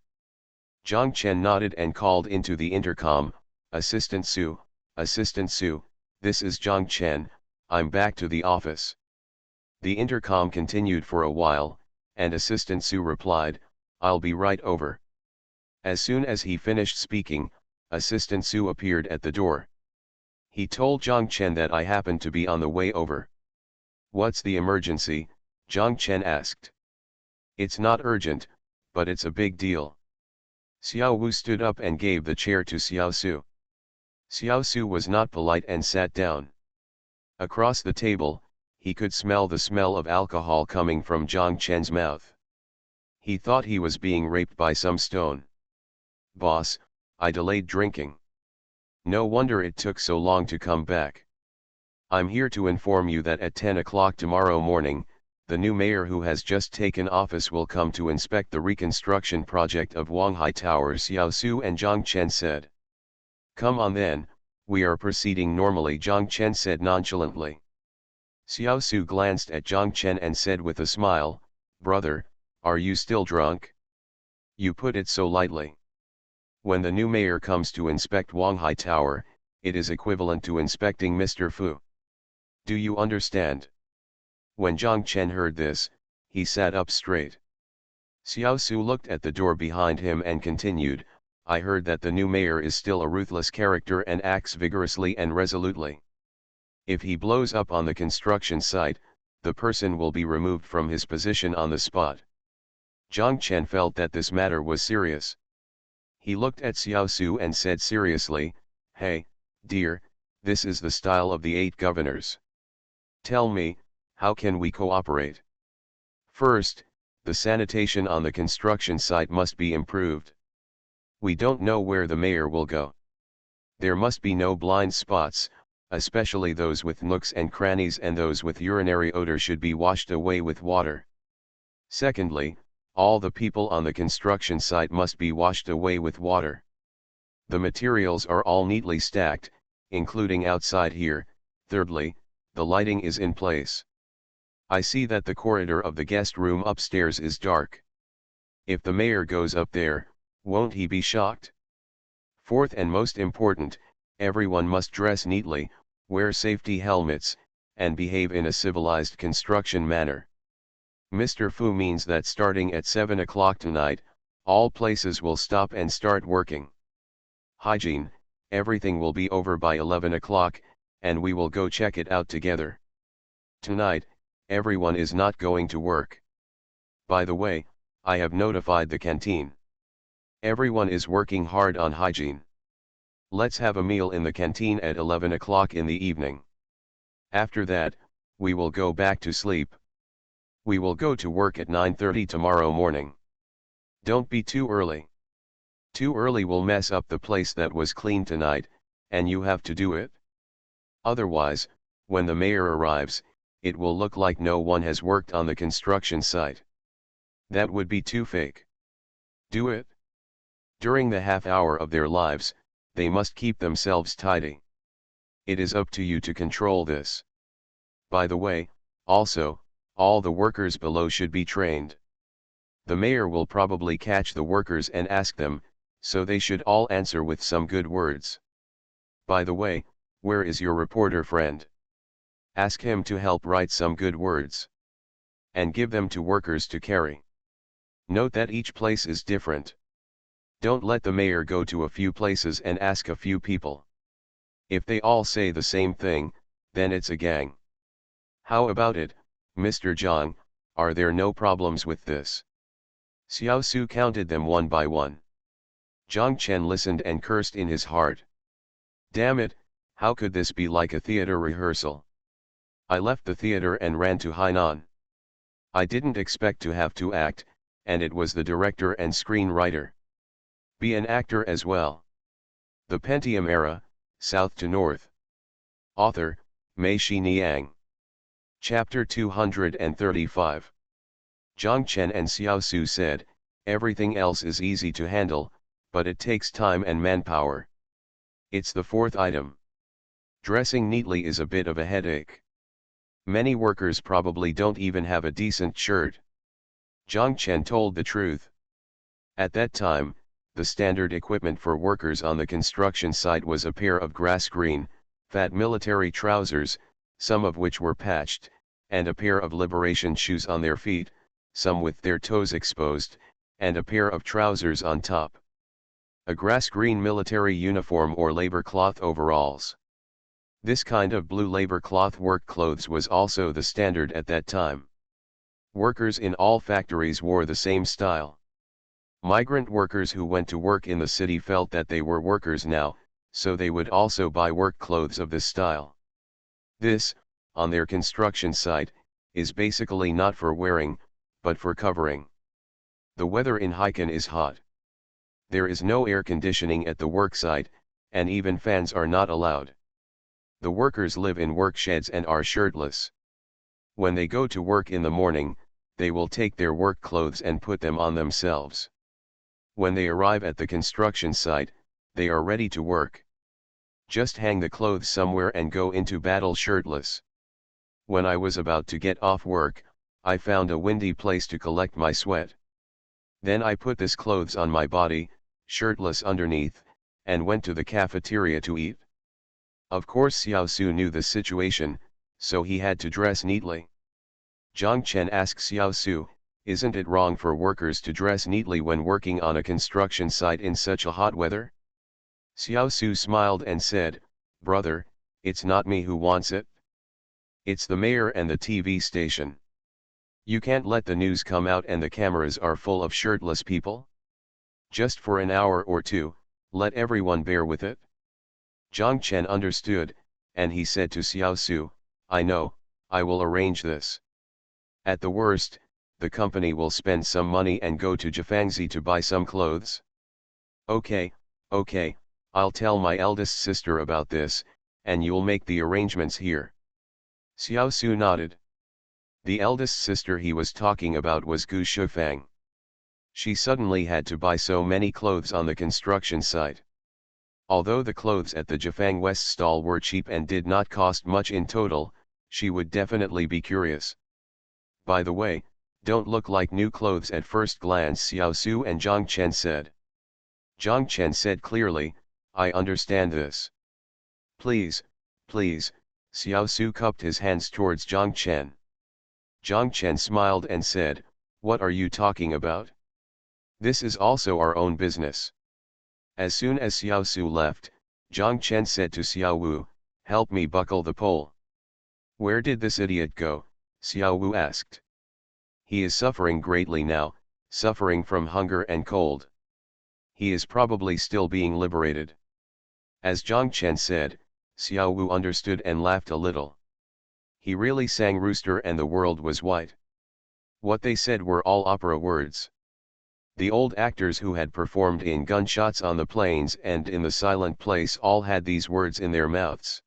A: Zhang Chen nodded and called into the intercom, "Assistant Su, this is Zhang Chen, I'm back to the office." The intercom continued for a while, and Assistant Su replied, "I'll be right over." As soon as he finished speaking, Assistant Su appeared at the door. He told Zhang Chen that I happened to be on the way over. "What's the emergency?" Zhang Chen asked. "It's not urgent, but it's a big deal." Xiao Wu stood up and gave the chair to Xiao Su. Xiao Su was not polite and sat down. Across the table, he could smell the smell of alcohol coming from Zhang Chen's mouth. He thought he was being raped by some stone. "Boss, I delayed drinking. No wonder it took so long to come back. I'm here to inform you that at 10 o'clock tomorrow morning, the new mayor who has just taken office will come to inspect the reconstruction project of Wanghai Tower," Xiao Su and Zhang Chen said. "Come on then, we are proceeding normally," Zhang Chen said nonchalantly. Xiao Su glanced at Zhang Chen and said with a smile, "Brother, are you still drunk? You put it so lightly. When the new mayor comes to inspect Wanghai Tower, it is equivalent to inspecting Mr. Fu. Do you understand?" When Zhang Chen heard this, he sat up straight. Xiao Su looked at the door behind him and continued, "I heard that the new mayor is still a ruthless character and acts vigorously and resolutely. If he blows up on the construction site, the person will be removed from his position on the spot." Zhang Chen felt that this matter was serious. He looked at Xiao Su and said seriously, "Hey, dear, this is the style of the 8 governors. Tell me, how can we cooperate? First, the sanitation on the construction site must be improved. We don't know where the mayor will go. There must be no blind spots, especially those with nooks and crannies, and those with urinary odor should be washed away with water. Secondly, all the people on the construction site must be washed away with water. The materials are all neatly stacked, including outside here. Thirdly, the lighting is in place. I see that the corridor of the guest room upstairs is dark. If the mayor goes up there, won't he be shocked? Fourth and most important, everyone must dress neatly, wear safety helmets, and behave in a civilized construction manner. Mr. Fu means that starting at 7 o'clock tonight, all places will stop and start working. Hygiene, everything will be over by 11 o'clock, and we will go check it out together. Tonight, everyone is not going to work. By the way, I have notified the canteen. Everyone is working hard on hygiene. Let's have a meal in the canteen at 11 o'clock in the evening. After that, we will go back to sleep. We will go to work at 9:30 tomorrow morning. Don't be too early. Too early will mess up the place that was cleaned tonight, and you have to do it. Otherwise, when the mayor arrives, it will look like no one has worked on the construction site. That would be too fake. Do it. During the half hour of their lives, they must keep themselves tidy. It is up to you to control this. By the way, also, all the workers below should be trained. The mayor will probably catch the workers and ask them, so they should all answer with some good words. By the way, where is your reporter friend? Ask him to help write some good words. And give them to workers to carry. Note that each place is different. Don't let the mayor go to a few places and ask a few people. If they all say the same thing, then it's a gang. How about it, Mr. Zhang, are there no problems with this? Xiao Su counted them one by one. Zhang Chen listened and cursed in his heart. Damn it, how could this be like a theater rehearsal? I left the theater and ran to Hainan. I didn't expect to have to act, and it was the director and screenwriter. Be an actor as well. The Pentium Era, South to North. Author, Mei Xiniang. Chapter 235. Zhang Chen and Xiao Su said, everything else is easy to handle, but it takes time and manpower. It's the fourth item. Dressing neatly is a bit of a headache. Many workers probably don't even have a decent shirt. Zhang Chen told the truth. At that time, the standard equipment for workers on the construction site was a pair of grass green, fat military trousers, some of which were patched, and a pair of liberation shoes on their feet, some with their toes exposed, and a pair of trousers on top. A grass green military uniform or labor cloth overalls. This kind of blue labor cloth work clothes was also the standard at that time. Workers in all factories wore the same style. Migrant workers who went to work in the city felt that they were workers now, so they would also buy work clothes of this style. This, on their construction site, is basically not for wearing, but for covering. The weather in Haikan is hot. There is no air conditioning at the work site, and even fans are not allowed. The workers live in work sheds and are shirtless. When they go to work in the morning, they will take their work clothes and put them on themselves. When they arrive at the construction site, they are ready to work. Just hang the clothes somewhere and go into battle shirtless. When I was about to get off work, I found a windy place to collect my sweat. Then I put this clothes on my body, shirtless underneath, and went to the cafeteria to eat. Of course Xiao Su knew the situation, so he had to dress neatly. Zhang Chen asked Xiao Su, isn't it wrong for workers to dress neatly when working on a construction site in such a hot weather? Xiao Su smiled and said, brother, it's not me who wants it. It's the mayor and the TV station. You can't let the news come out and the cameras are full of shirtless people. Just for an hour or two, let everyone bear with it. Zhang Chen understood, and he said to Xiao Su, I know, I will arrange this. At the worst, the company will spend some money and go to Jifangzi to buy some clothes. Okay, I'll tell my eldest sister about this, and you'll make the arrangements here. Xiao Su nodded. The eldest sister he was talking about was Gu Shufang. She suddenly had to buy so many clothes on the construction site. Although the clothes at the Jifang West stall were cheap and did not cost much in total, she would definitely be curious. By the way, don't look like new clothes at first glance, Xiao Su and Zhang Chen said. Zhang Chen said clearly, I understand this. Please, Xiao Su cupped his hands towards Zhang Chen. Zhang Chen smiled and said, what are you talking about? This is also our own business. As soon as Xiao Su left, Zhang Chen said to Xiao Wu, help me buckle the pole. Where did this idiot go? Xiao Wu asked. He is suffering greatly now, suffering from hunger and cold. He is probably still being liberated. As Zhang Chen said, Xiao Wu understood and laughed a little. He really sang Rooster and the world was white. What they said were all opera words. The old actors who had performed in Gunshots on the Plains and in The Silent Place all had these words in their mouths.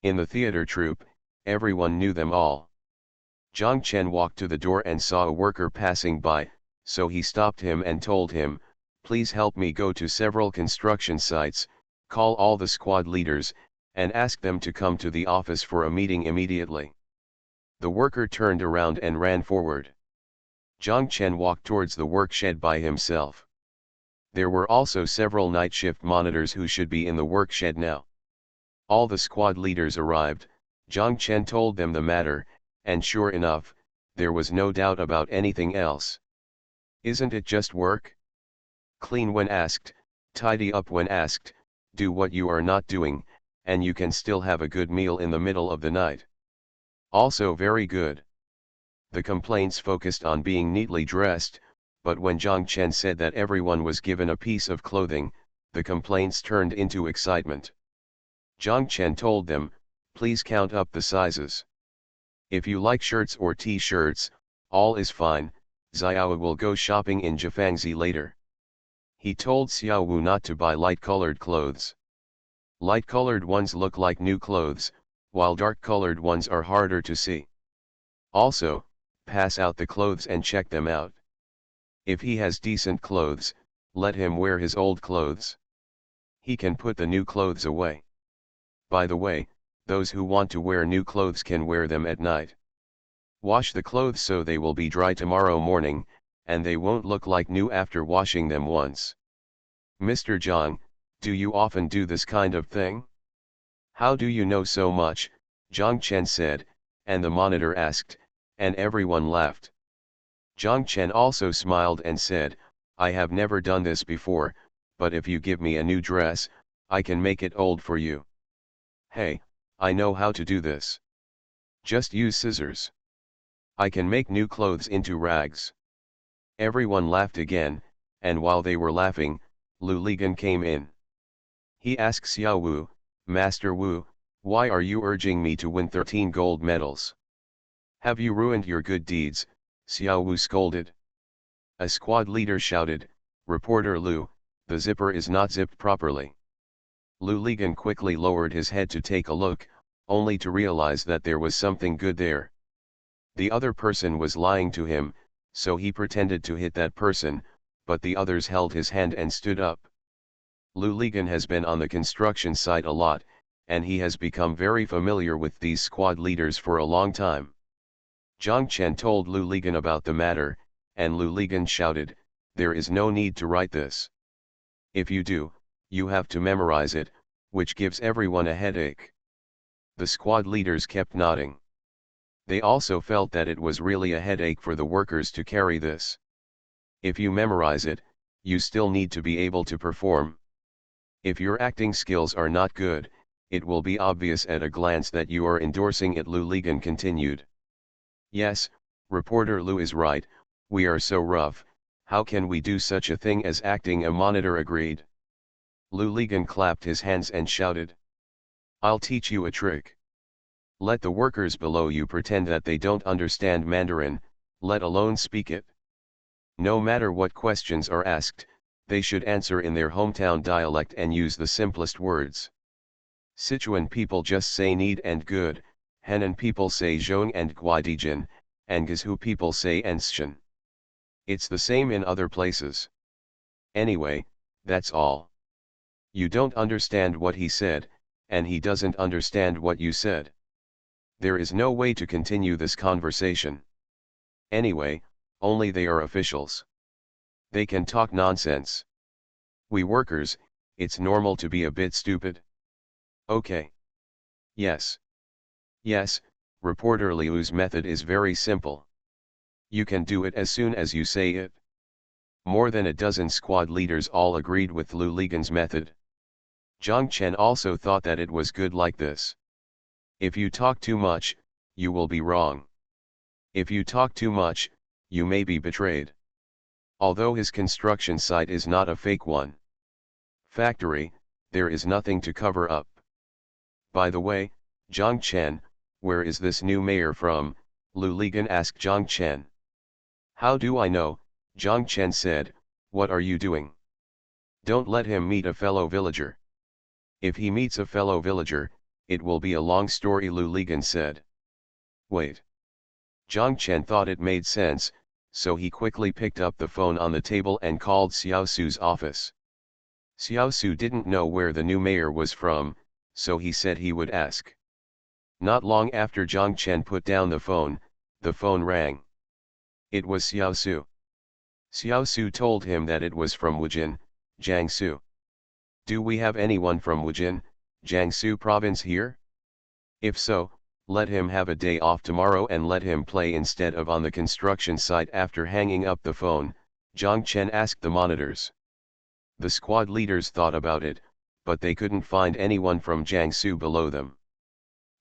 A: In the theater troupe, everyone knew them all. Zhang Chen walked to the door and saw a worker passing by, so he stopped him and told him, "Please help me go to several construction sites, call all the squad leaders, and ask them to come to the office for a meeting immediately." The worker turned around and ran forward. Zhang Chen walked towards the workshed by himself. There were also several night shift monitors who should be in the workshed now. All the squad leaders arrived. Zhang Chen told them the matter, and sure enough, there was no doubt about anything else. Isn't it just work? Clean when asked, tidy up when asked, do what you are not doing, and you can still have a good meal in the middle of the night. Also very good. The complaints focused on being neatly dressed, but when Zhang Chen said that everyone was given a piece of clothing, the complaints turned into excitement. Zhang Chen told them, "Please count up the sizes. If you like shirts or t-shirts, all is fine, Xiao will go shopping in Jifangzi later." He told Xiao Wu not to buy light-colored clothes. Light-colored ones look like new clothes, while dark-colored ones are harder to see. Also, pass out the clothes and check them out. If he has decent clothes, let him wear his old clothes. He can put the new clothes away. By the way, those who want to wear new clothes can wear them at night. Wash the clothes so they will be dry tomorrow morning, and they won't look like new after washing them once. Mr. Zhang, do you often do this kind of thing? How do you know so much? Zhang Chen said, and the monitor asked, and everyone laughed. Zhang Chen also smiled and said, "I have never done this before, but if you give me a new dress, I can make it old for you." "Hey, I know how to do this. Just use scissors. I can make new clothes into rags." Everyone laughed again, and while they were laughing, Lu Ligan came in. He asked Xiao Wu, "Master Wu, why are you urging me to win 13 gold medals? Have you ruined your good deeds?" Xiao Wu scolded. A squad leader shouted, "Reporter Lu, the zipper is not zipped properly." Lu Ligan quickly lowered his head to take a look, only to realize that there was something good there. The other person was lying to him, so he pretended to hit that person, but the others held his hand and stood up. Lu Ligan has been on the construction site a lot, and he has become very familiar with these squad leaders for a long time. Zhang Chen told Lu Ligan about the matter, and Lu Ligan shouted, "There is no need to write this. If you do, you have to memorize it, which gives everyone a headache." The squad leaders kept nodding. They also felt that it was really a headache for the workers to carry this. If you memorize it, you still need to be able to perform. If your acting skills are not good, it will be obvious at a glance that you are endorsing it, Lu Ligan continued. "Yes, reporter Lu is right, we are so rough, how can we do such a thing as acting?" a monitor agreed. Lu Ligan clapped his hands and shouted, "I'll teach you a trick. Let the workers below you pretend that they don't understand Mandarin, let alone speak it. No matter what questions are asked, they should answer in their hometown dialect and use the simplest words. Sichuan people just say need and good, Henan people say zhong and guidijin, and Guizhou people say enshin. It's the same in other places. Anyway, that's all. You don't understand what he said, and he doesn't understand what you said. There is no way to continue this conversation. Anyway, only they are officials. They can talk nonsense. We workers, it's normal to be a bit stupid. Okay. Yes. Yes, reporter Liu's method is very simple. You can do it as soon as you say it." More than a dozen squad leaders all agreed with Lu Ligan's method. Zhang Chen also thought that it was good like this. If you talk too much, you will be wrong. If you talk too much, you may be betrayed. Although his construction site is not a fake one. Factory, there is nothing to cover up. By the way, Zhang Chen, where is this new mayor from? Lu Ligan asked Zhang Chen. "How do I know?" Zhang Chen said, What are you doing? Don't let him meet a fellow villager. If he meets a fellow villager, it will be a long story, Lu Ligan said. Wait. Zhang Chen thought it made sense, so he quickly picked up the phone on the table and called Xiao Su's office. Xiao Su didn't know where the new mayor was from, so he said he would ask. Not long after Zhang Chen put down the phone rang. It was Xiao Su. Xiao Su told him that it was from Wujin, Jiangsu. Do we have anyone from Wujin, Jiangsu province here? If so, let him have a day off tomorrow and let him play instead of on the construction site. After hanging up the phone, Zhang Chen asked the monitors. The squad leaders thought about it, but they couldn't find anyone from Jiangsu below them.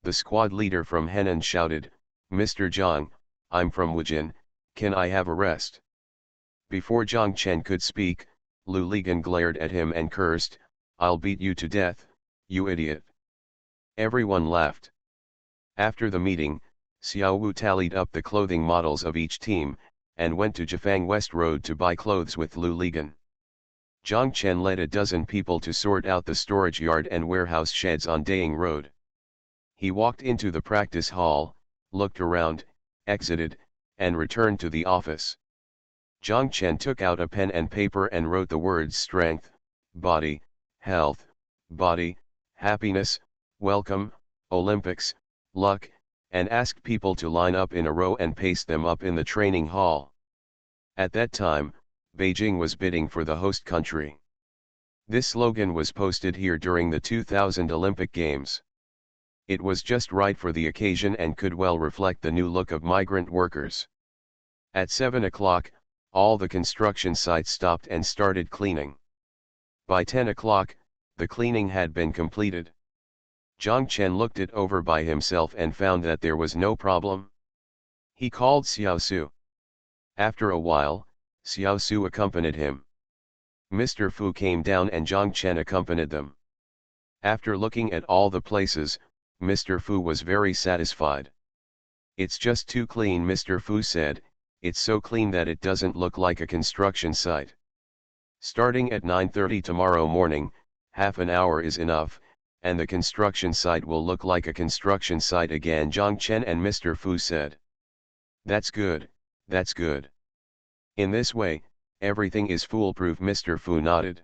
A: The squad leader from Henan shouted, Mr. Zhang, I'm from Wujin, can I have a rest? Before Zhang Chen could speak, Lu Ligan glared at him and cursed, I'll beat you to death, you idiot. Everyone laughed. After the meeting, Xiao Wu tallied up the clothing models of each team, and went to Jifang West Road to buy clothes with Lu Ligan. Zhang Chen led a dozen people to sort out the storage yard and warehouse sheds on Daying Road. He walked into the practice hall, looked around, exited, and returned to the office. Zhang Chen took out a pen and paper and wrote the words strength, body, health, body, happiness, welcome, Olympics, luck, and asked people to line up in a row and paste them up in the training hall. At that time, Beijing was bidding for the host country. This slogan was posted here during the 2000 Olympic Games. It was just right for the occasion and could well reflect the new look of migrant workers. At 7 o'clock, all the construction sites stopped and started cleaning. By 10 o'clock, the cleaning had been completed. Zhang Chen looked it over by himself and found that there was no problem. He called Xiao Su. After a while, Xiao Su accompanied him. Mr. Fu came down and Zhang Chen accompanied them. After looking at all the places, Mr. Fu was very satisfied. It's just too clean, Mr. Fu said, it's so clean that it doesn't look like a construction site. Starting at 9:30 tomorrow morning, half an hour is enough, and the construction site will look like a construction site again, Zhang Chen and Mr. Fu said. That's good, that's good. In this way, everything is foolproof, Mr. Fu nodded.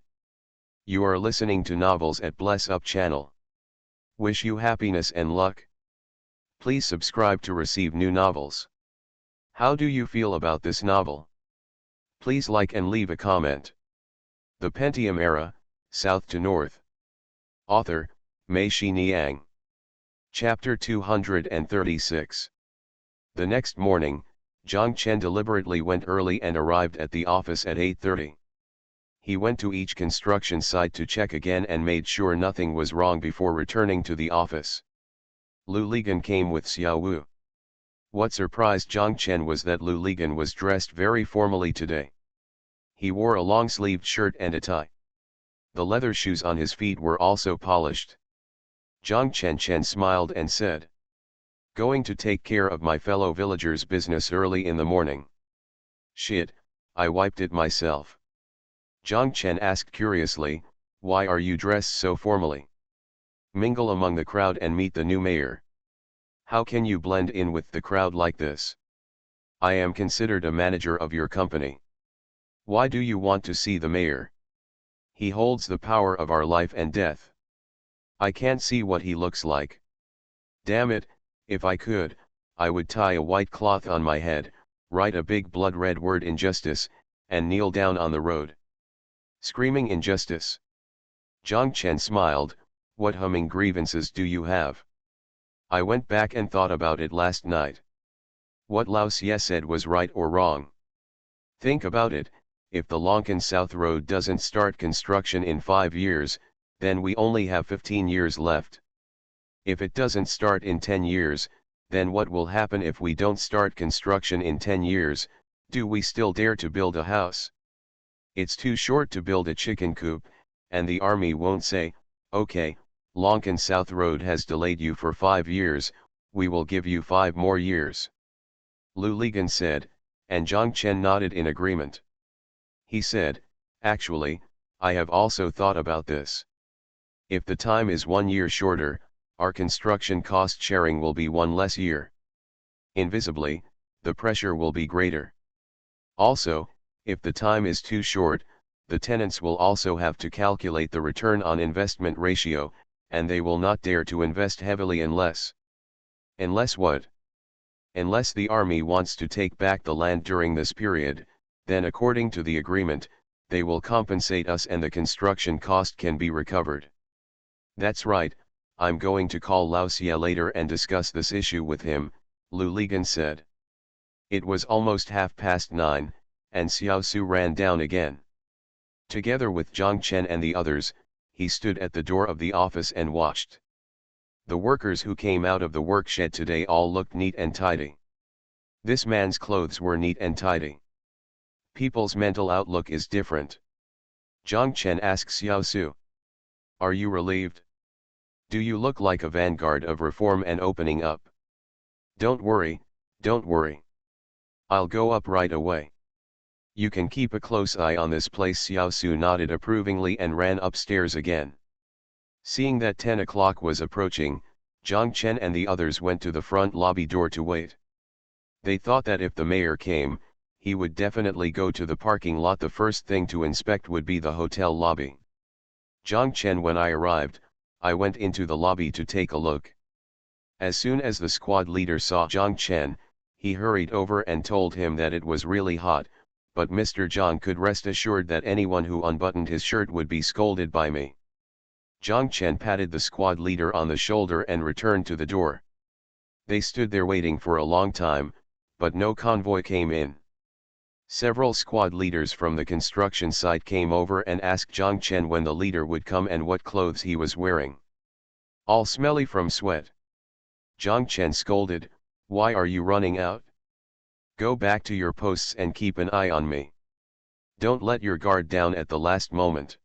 A: You are listening to Novels at Bless Up channel. Wish you happiness and luck. Please subscribe to receive new novels. How do you feel about this novel? Please like and leave a comment. The Pentium Era, South to North. Author, Mei Xiniang. Chapter 236. The next morning, Zhang Chen deliberately went early and arrived at the office at 8:30. He went to each construction site to check again and made sure nothing was wrong before returning to the office. Lu Ligan came with Xiao Wu. What surprised Zhang Chen was that Lu Ligan was dressed very formally today. He wore a long-sleeved shirt and a tie. The leather shoes on his feet were also polished. Zhang Chen smiled and said, "Going to take care of my fellow villagers' business early in the morning." "Shit, I wiped it myself." Zhang Chen asked curiously, "Why are you dressed so formally? Mingle among the crowd and meet the new mayor. How can you blend in with the crowd like this? I am considered a manager of your company. Why do you want to see the mayor? He holds the power of our life and death. I can't see what he looks like. Damn it, if I could, I would tie a white cloth on my head, write a big blood-red word injustice, and kneel down on the road. Screaming injustice." Zhang Chen smiled, "What humming grievances do you have? I went back and thought about it last night. What Lao Xie said was right or wrong. Think about it, if the Longkan South Road doesn't start construction in 5 years, then we only have 15 years left. If it doesn't start in 10 years, then what will happen if we don't start construction in 10 years, do we still dare to build a house? It's too short to build a chicken coop, and the army won't say, okay, Longkan South Road has delayed you for 5 years, we will give you 5 more years." Lu Ligan said, and Zhang Chen nodded in agreement. He said, Actually, I have also thought about this. If the time is 1 year shorter, our construction cost sharing will be 1 less year. Invisibly, the pressure will be greater. Also, if the time is too short, the tenants will also have to calculate the return on investment ratio, and they will not dare to invest heavily unless what? Unless the army wants to take back the land during this period, then according to the agreement, they will compensate us and the construction cost can be recovered. That's right, I'm going to call Lao Xie later and discuss this issue with him, Lu Ligan said. It was almost 9:30, and Xiao Su ran down again. Together with Zhang Chen and the others, he stood at the door of the office and watched. The workers who came out of the workshed today all looked neat and tidy. This man's clothes were neat and tidy. People's mental outlook is different. Zhang Chen asked Xiao Su. Are you relieved? Do you look like a vanguard of reform and opening up? Don't worry, don't worry. I'll go up right away. You can keep a close eye on this place. Xiao Su nodded approvingly and ran upstairs again. Seeing that 10 o'clock was approaching, Zhang Chen and the others went to the front lobby door to wait. They thought that if the mayor came, he would definitely go to the parking lot. The first thing to inspect would be the hotel lobby. Zhang Chen, when I arrived, I went into the lobby to take a look. As soon as the squad leader saw Zhang Chen, he hurried over and told him that it was really hot, but Mr. Zhang could rest assured that anyone who unbuttoned his shirt would be scolded by me. Zhang Chen patted the squad leader on the shoulder and returned to the door. They stood there waiting for a long time, but no convoy came in. Several squad leaders from the construction site came over and asked Zhang Chen when the leader would come and what clothes he was wearing. All smelly from sweat. Zhang Chen scolded, "Why are you running out? Go back to your posts and keep an eye on me. Don't let your guard down at the last moment."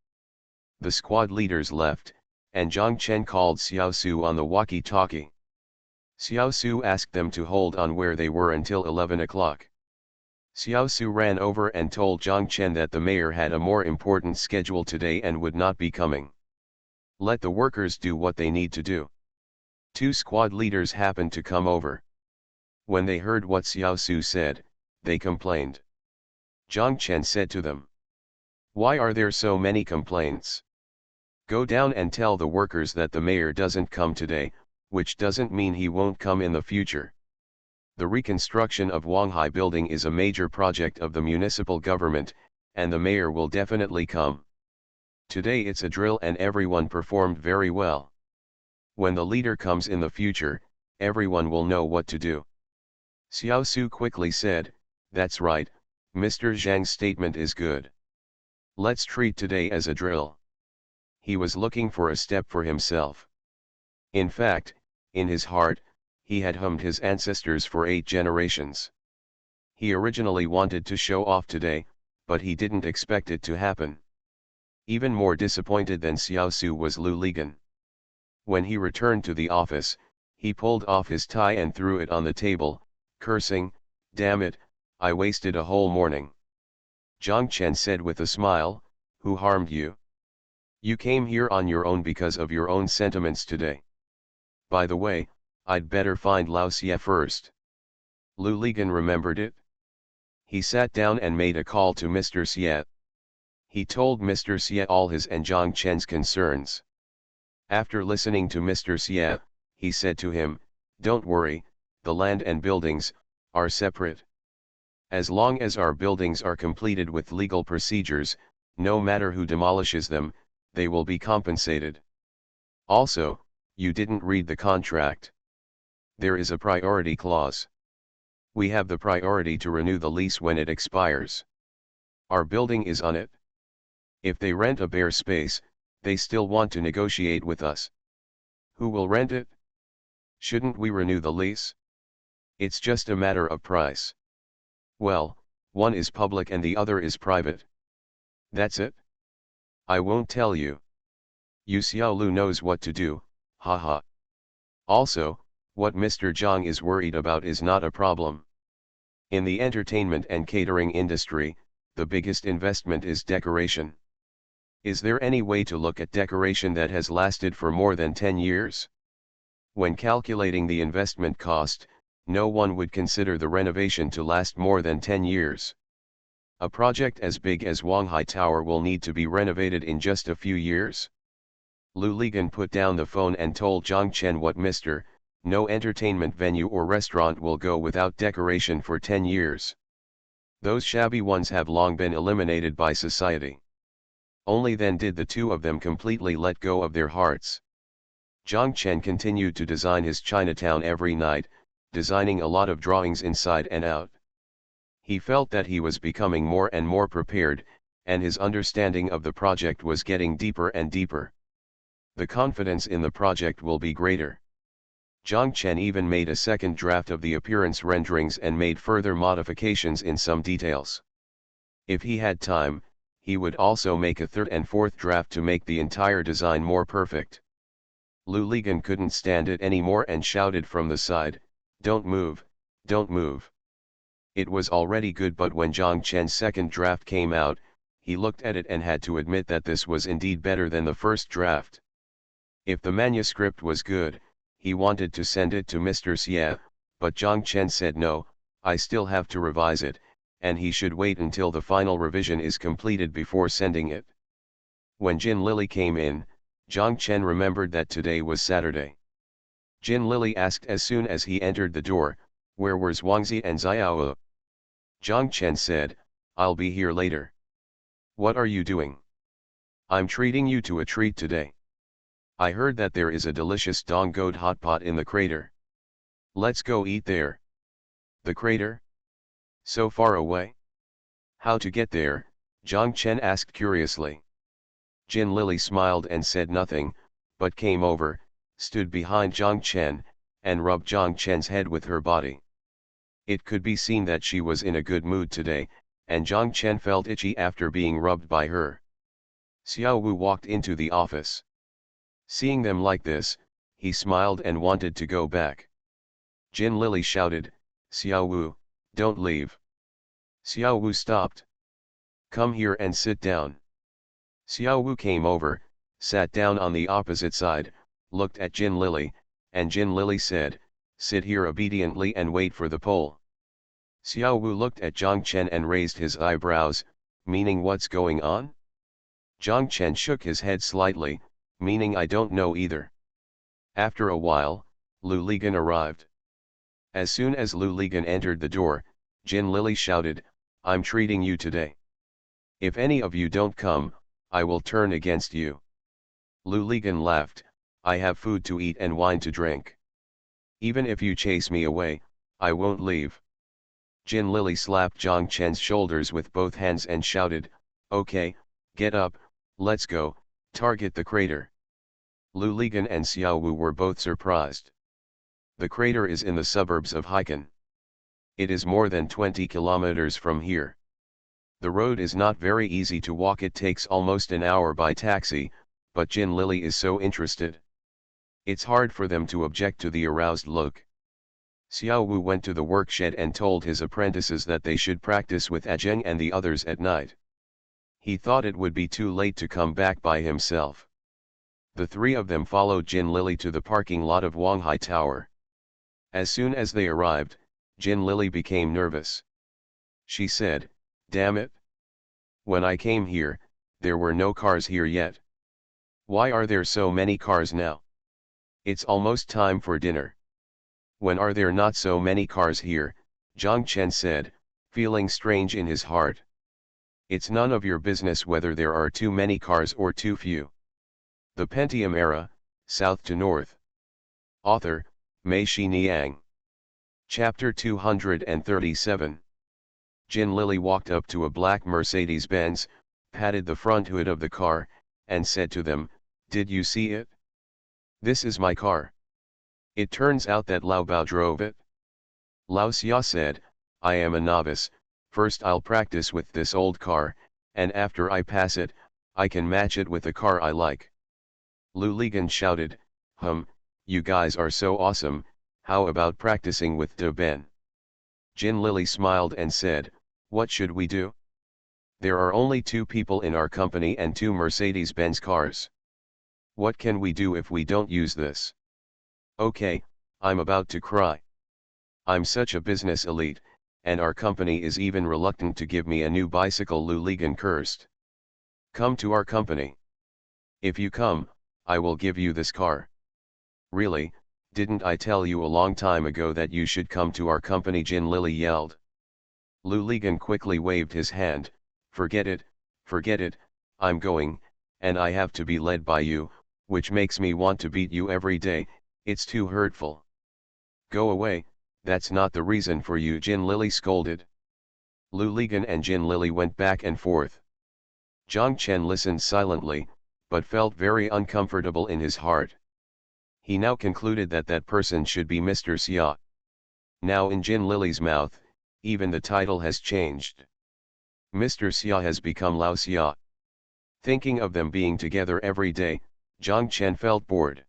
A: The squad leaders left, and Zhang Chen called Xiao Su on the walkie-talkie. Xiao Su asked them to hold on where they were until 11 o'clock. Xiao Su ran over and told Zhang Chen that the mayor had a more important schedule today and would not be coming. Let the workers do what they need to do. Two squad leaders happened to come over. When they heard what Xiao Su said, they complained. Zhang Chen said to them, "Why are there so many complaints? Go down and tell the workers that the mayor doesn't come today, which doesn't mean he won't come in the future. The reconstruction of Wanghai building is a major project of the municipal government, and the mayor will definitely come. Today it's a drill and everyone performed very well. When the leader comes in the future, everyone will know what to do." Xiao Su quickly said, "That's right, Mr. Zhang's statement is good. Let's treat today as a drill." He was looking for a step for himself. In fact, in his heart, he had hummed his ancestors for 8 generations. He originally wanted to show off today, but he didn't expect it to happen. Even more disappointed than Xiao Su was Lu Ligan. When he returned to the office, he pulled off his tie and threw it on the table, cursing, "Damn it, I wasted a whole morning." Zhang Chen said with a smile, "Who harmed you? You came here on your own because of your own sentiments today. By the way, I'd better find Lao Xie first." Lu Ligan remembered it. He sat down and made a call to Mr. Xie. He told Mr. Xie all his and Zhang Chen's concerns. After listening to Mr. Xie, he said to him, "Don't worry, the land and buildings are separate. As long as our buildings are completed with legal procedures, no matter who demolishes them, they will be compensated. Also, you didn't read the contract. There is a priority clause. We have the priority to renew the lease when it expires. Our building is on it. If they rent a bare space, they still want to negotiate with us. Who will rent it? Shouldn't we renew the lease? It's just a matter of price. Well, one is public and the other is private. That's it. I won't tell you. Yu Xiaolu knows what to do, haha. Also, what Mr. Zhang is worried about is not a problem. In the entertainment and catering industry, the biggest investment is decoration. Is there any way to look at decoration that has lasted for more than 10 years? When calculating the investment cost, no one would consider the renovation to last more than 10 years. A project as big as Wanghai Tower will need to be renovated in just a few years. Lu Ligan put down the phone and told Zhang Chen what Mr. No entertainment venue or restaurant will go without decoration for 10 years. Those shabby ones have long been eliminated by society. Only then did the two of them completely let go of their hearts. Zhang Chen continued to design his Chinatown every night, designing a lot of drawings inside and out. He felt that he was becoming more and more prepared, and his understanding of the project was getting deeper and deeper. The confidence in the project will be greater. Zhang Chen even made a second draft of the appearance renderings and made further modifications in some details. If he had time, he would also make a third and fourth draft to make the entire design more perfect. Lu Ligan couldn't stand it anymore and shouted from the side, "Don't move, don't move." It was already good, but when Zhang Chen's second draft came out, he looked at it and had to admit that this was indeed better than the first draft. If the manuscript was good, he wanted to send it to Mr. Xie, but Zhang Chen said no, I still have to revise it, and he should wait until the final revision is completed before sending it. When Jin Lily came in, Zhang Chen remembered that today was Saturday. Jin Lily asked as soon as he entered the door, "Where were Zhuangzi and Xiaowu?" Zhang Chen said, "I'll be here later." "What are you doing?" "I'm treating you to a treat today. I heard that there is a delicious dong goat hotpot in the crater. Let's go eat there." "The crater? So far away?" "How to get there?" Zhang Chen asked curiously. Jin Lily smiled and said nothing, but came over, stood behind Zhang Chen, and rubbed Zhang Chen's head with her body. It could be seen that she was in a good mood today, and Zhang Chen felt itchy after being rubbed by her. Xiao Wu walked into the office. Seeing them like this, he smiled and wanted to go back. Jin Lily shouted, "Xiao Wu, don't leave." Xiao Wu stopped. "Come here and sit down." Xiao Wu came over, sat down on the opposite side, looked at Jin Lily, and Jin Lily said, "Sit here obediently and wait for the poll." Xiao Wu looked at Zhang Chen and raised his eyebrows, meaning what's going on? Zhang Chen shook his head slightly, meaning I don't know either. After a while, Lu Ligan arrived. As soon as Lu Ligan entered the door, Jin Lily shouted, "I'm treating you today. If any of you don't come, I will turn against you." Lu Ligan laughed, "I have food to eat and wine to drink. Even if you chase me away, I won't leave." Jin Lily slapped Zhang Chen's shoulders with both hands and shouted, "Okay, get up, let's go, target the crater." Lu Ligan and Xiao Wu were both surprised. The crater is in the suburbs of Haikan. It is more than 20 kilometers from here. The road is not very easy to walk, it takes almost an hour by taxi, but Jin Lily is so interested. It's hard for them to object to the aroused look. Xiao Wu went to the workshed and told his apprentices that they should practice with Ajeng and the others at night. He thought it would be too late to come back by himself. The three of them followed Jin Lily to the parking lot of Wanghai Tower. As soon as they arrived, Jin Lily became nervous. She said, "Damn it! When I came here, there were no cars here yet. Why are there so many cars now? It's almost time for dinner. When are there not so many cars here?" Zhang Chen said, feeling strange in his heart. "It's none of your business whether there are too many cars or too few." The Pentium Era, South to North. Author, Mei Xiniang. Chapter 237. Jin Lily walked up to a black Mercedes-Benz, patted the front hood of the car, and said to them, "Did you see it? This is my car." It turns out that Lao Bao drove it. Lao Xia said, "I am a novice, first I'll practice with this old car, and after I pass it, I can match it with a car I like." Lu Ligan shouted, You guys are so awesome, how about practicing with De Ben?" Jin Lily smiled and said, "What should we do?" There are only 2 people in our company and 2 Mercedes-Benz cars. What can we do if we don't use this? Okay, I'm about to cry. I'm such a business elite, and our company is even reluctant to give me a new bicycle, Lou Ligon cursed. Come to our company. If you come, I will give you this car. Really, didn't I tell you a long time ago that you should come to our company? Jin Lily yelled. Lou Ligon quickly waved his hand. Forget it, I'm going, and I have to be led by you, which makes me want to beat you every day. It's too hurtful. Go away, that's not the reason for you, Jin Lily scolded. Lou Ligon and Jin Lily went back and forth. Zhang Chen listened silently, but felt very uncomfortable in his heart. He now concluded that that person should be Mr. Xia. Now in Jin Lily's mouth, even the title has changed. Mr. Xia has become Lao Xia. Thinking of them being together every day, Zhang Chen felt bored.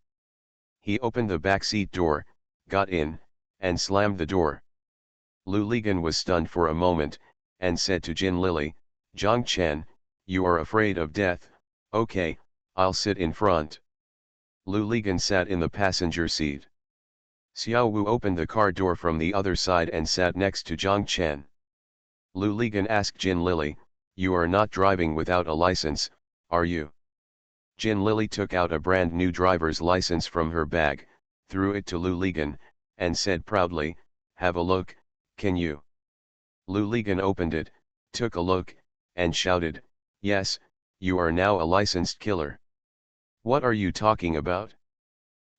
A: He opened the back seat door, got in, and slammed the door. Lou Ligon was stunned for a moment, and said to Jin Lily, Zhang Chen, you are afraid of death. Okay, I'll sit in front. Lou Ligon sat in the passenger seat. Xiao Wu opened the car door from the other side and sat next to Zhang Chen. Lou Ligon asked Jin Lily, you are not driving without a license, are you? Jin Lily took out a brand new driver's license from her bag, threw it to Lou Ligon, and said proudly, have a look, can you? Lou Ligon opened it, took a look, and shouted, yes, you are now a licensed killer. What are you talking about?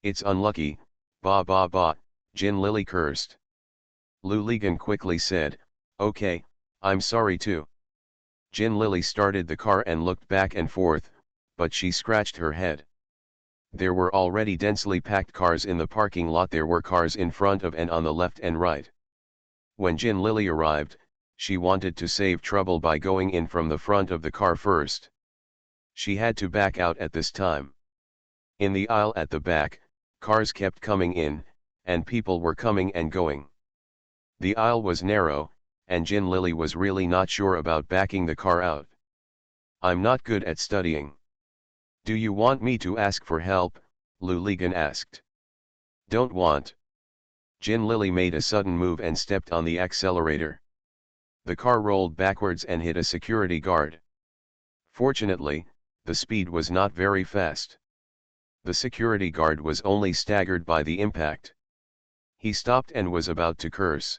A: It's unlucky, bah, Jin Lily cursed. Lou Ligon quickly said, okay, I'm sorry too. Jin Lily started the car and looked back and forth, but she scratched her head. There were already densely packed cars in the parking lot. There were cars in front of and on the left and right. When Jin Lily arrived, she wanted to save trouble by going in from the front of the car first. She had to back out at this time. In the aisle at the back, cars kept coming in, and people were coming and going. The aisle was narrow, and Jin Lily was really not sure about backing the car out. I'm not good at studying. Do you want me to ask for help? Lou Ligon asked. Don't want. Jin Lily made a sudden move and stepped on the accelerator. The car rolled backwards and hit a security guard. Fortunately, the speed was not very fast. The security guard was only staggered by the impact. He stopped and was about to curse.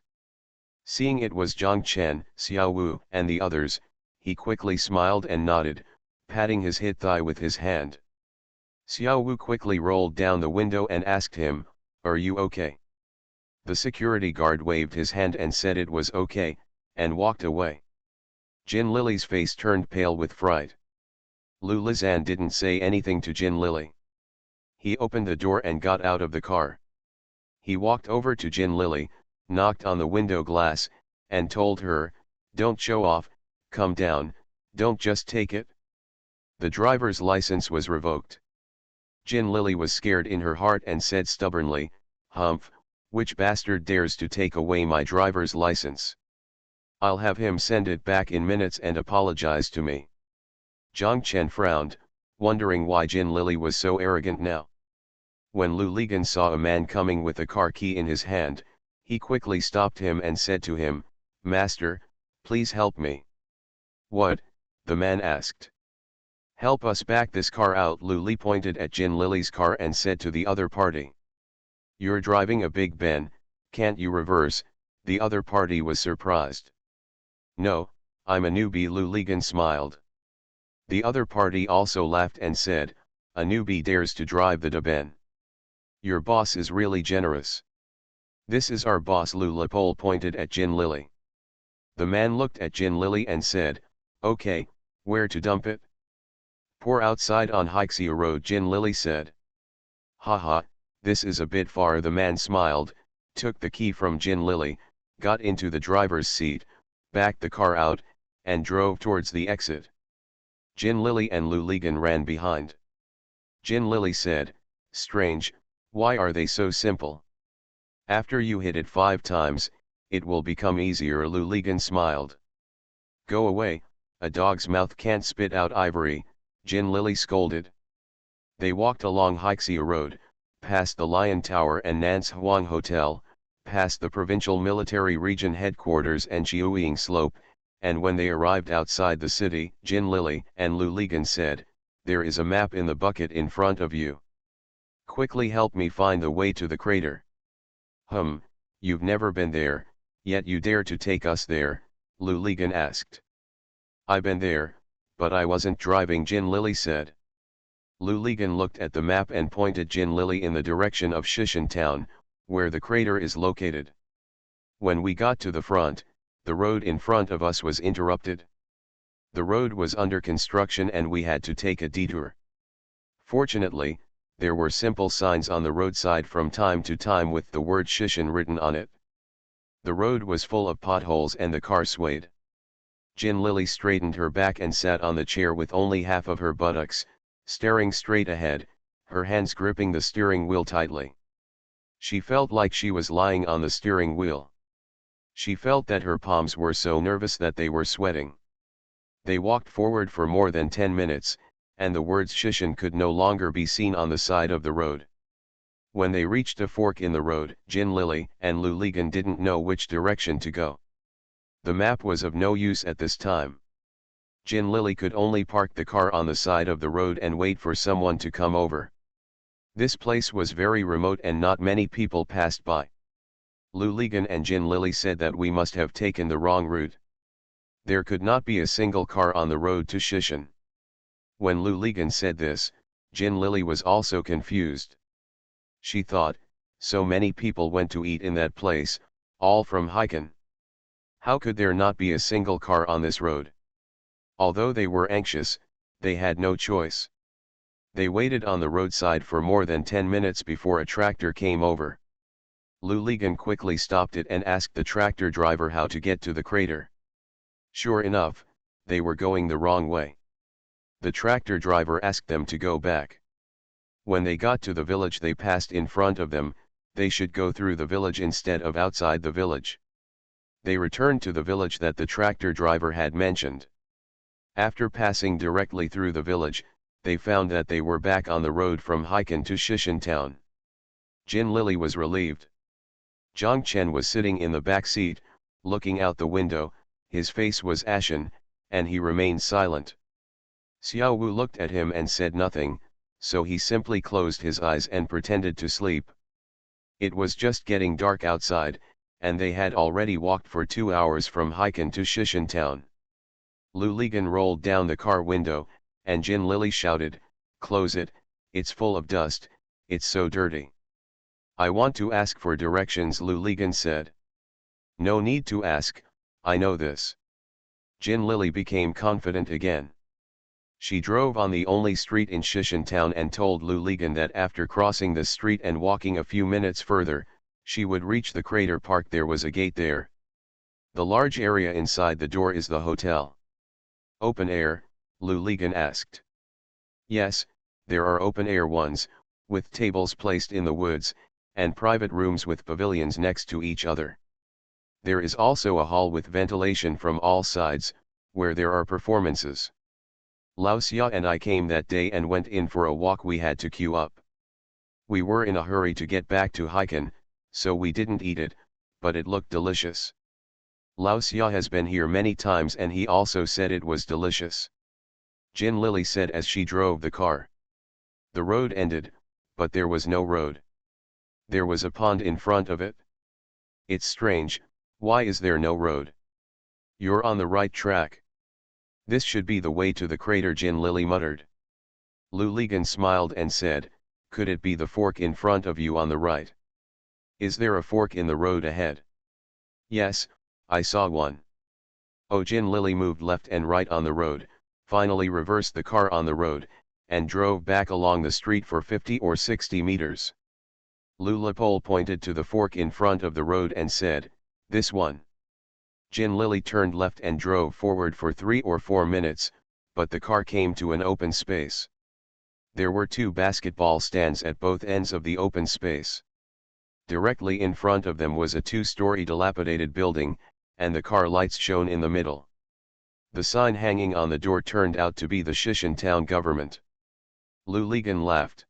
A: Seeing it was Zhang Chen, Xiao Wu, and the others, he quickly smiled and nodded, patting his hit thigh with his hand. Xiao Wu quickly rolled down the window and asked him, are you okay? The security guard waved his hand and said it was okay, and walked away. Jin Lily's face turned pale with fright. Lou Lizan didn't say anything to Jin Lily. He opened the door and got out of the car. He walked over to Jin Lily, knocked on the window glass, and told her, don't show off, come down, don't just take it. The driver's license was revoked. Jin Lily was scared in her heart and said stubbornly, Humph, which bastard dares to take away my driver's license? I'll have him send it back in minutes and apologize to me. Zhang Chen frowned, wondering why Jin Lily was so arrogant now. When Lou Ligon saw a man coming with a car key in his hand, he quickly stopped him and said to him, Master, please help me. What? The man asked. Help us back this car out. Lou Li pointed at Jin Lily's car and said to the other party. You're driving a Big Ben, can't you reverse? The other party was surprised. No, I'm a newbie. Lou Ligon smiled. The other party also laughed and said, a newbie dares to drive the Ben. Your boss is really generous. This is our boss. Lou Lepole pointed at Jin Lily. The man looked at Jin Lily and said, okay, where to dump it? Pour outside on Hixia Road. Jin Lily said. Haha, this is a bit far. The man smiled, took the key from Jin Lily, got into the driver's seat, backed the car out, and drove towards the exit. Jin Lily and Lou Ligon ran behind. Jin Lily said, strange, why are they so simple? After you hit it 5 times, it will become easier. Lou Ligon smiled. Go away, A dog's mouth can't spit out ivory, Jin Lily scolded. They walked along Hixia Road, past the Lion Tower and Nance Huang Hotel, past the Provincial Military Region Headquarters and Chiuying Slope, and when they arrived outside the city, Jin Lily and Lu Ligan said, "There is a map in the bucket in front of you. Quickly help me find the way to the crater." You've never been there, yet you dare to take us there, Lu Ligan asked. "I've been there, but I wasn't driving," Jin Lily said. Lu Ligan looked at the map and pointed Jin Lily in the direction of Shishan Town, where the crater is located. When we got to the front, the road in front of us was interrupted. The road was under construction and we had to take a detour. Fortunately, there were simple signs on the roadside from time to time with the word Shishan written on it. The road was full of potholes and the car swayed. Jin Lily straightened her back and sat on the chair with only half of her buttocks, staring straight ahead, her hands gripping the steering wheel tightly. She felt like she was lying on the steering wheel. She felt that her palms were so nervous that they were sweating. They walked forward for more than 10 minutes, and the words Shishan could no longer be seen on the side of the road. When they reached a fork in the road, Jin Lily and Lu Ligan didn't know which direction to go. The map was of no use at this time. Jin Lily could only park the car on the side of the road and wait for someone to come over. This place was very remote and not many people passed by. Lu Ligan and Jin Lily said that we must have taken the wrong route. There could not be a single car on the road to Shishan. When Lu Ligan said this, Jin Lily was also confused. She thought, so many people went to eat in that place, all from Haikan. How could there not be a single car on this road? Although they were anxious, they had no choice. They waited on the roadside for more than 10 minutes before a tractor came over. Lu Ligan quickly stopped it and asked the tractor driver how to get to the crater. Sure enough, they were going the wrong way. The tractor driver asked them to go back. When they got to the village they passed in front of them, they should go through the village instead of outside the village. They returned to the village that the tractor driver had mentioned. After passing directly through the village, they found that they were back on the road from Haikan to Shishan Town. Jin Lily was relieved. Zhang Chen was sitting in the back seat, looking out the window, his face was ashen, and he remained silent. Xiao Wu looked at him and said nothing, so he simply closed his eyes and pretended to sleep. It was just getting dark outside, and they had already walked for 2 hours from Haikan to Shishan Town. Lu Ligan rolled down the car window, and Jin Lily shouted, "Close it, it's full of dust, it's so dirty." "I want to ask for directions," Lu Ligan said. "No need to ask, I know this." Jin Lily became confident again. She drove on the only street in Shishan Town and told Lu Ligan that after crossing the street and walking a few minutes further, she would reach the crater park. There was a gate there. The large area inside the door is the hotel. "Open air?" Lu Ligan asked. "Yes, there are open-air ones, with tables placed in the woods, and private rooms with pavilions next to each other. There is also a hall with ventilation from all sides, where there are performances. Lao Xia and I came that day and went in for a walk. We had to queue up. We were in a hurry to get back to Haikan, so we didn't eat it, but it looked delicious. Lao Xia has been here many times and he also said it was delicious." Jin Lily said as she drove the car. The road ended, but there was no road. There was a pond in front of it. "It's strange, why is there no road?" "You're on the right track. This should be the way to the crater," Jin Lily muttered. Lu Ligan smiled and said, "Could it be the fork in front of you on the right?" "Is there a fork in the road ahead?" "Yes, I saw one." Oh, Jin Lily moved left and right on the road, finally reversed the car on the road, and drove back along the street for 50 or 60 meters. Lu Lipole pointed to the fork in front of the road and said, "This one." Jin Lily turned left and drove forward for 3 or 4 minutes, but the car came to an open space. There were 2 basketball stands at both ends of the open space. Directly in front of them was a 2-story dilapidated building, and the car lights shone in the middle. The sign hanging on the door turned out to be the Shishan town government. Lu Ligan laughed.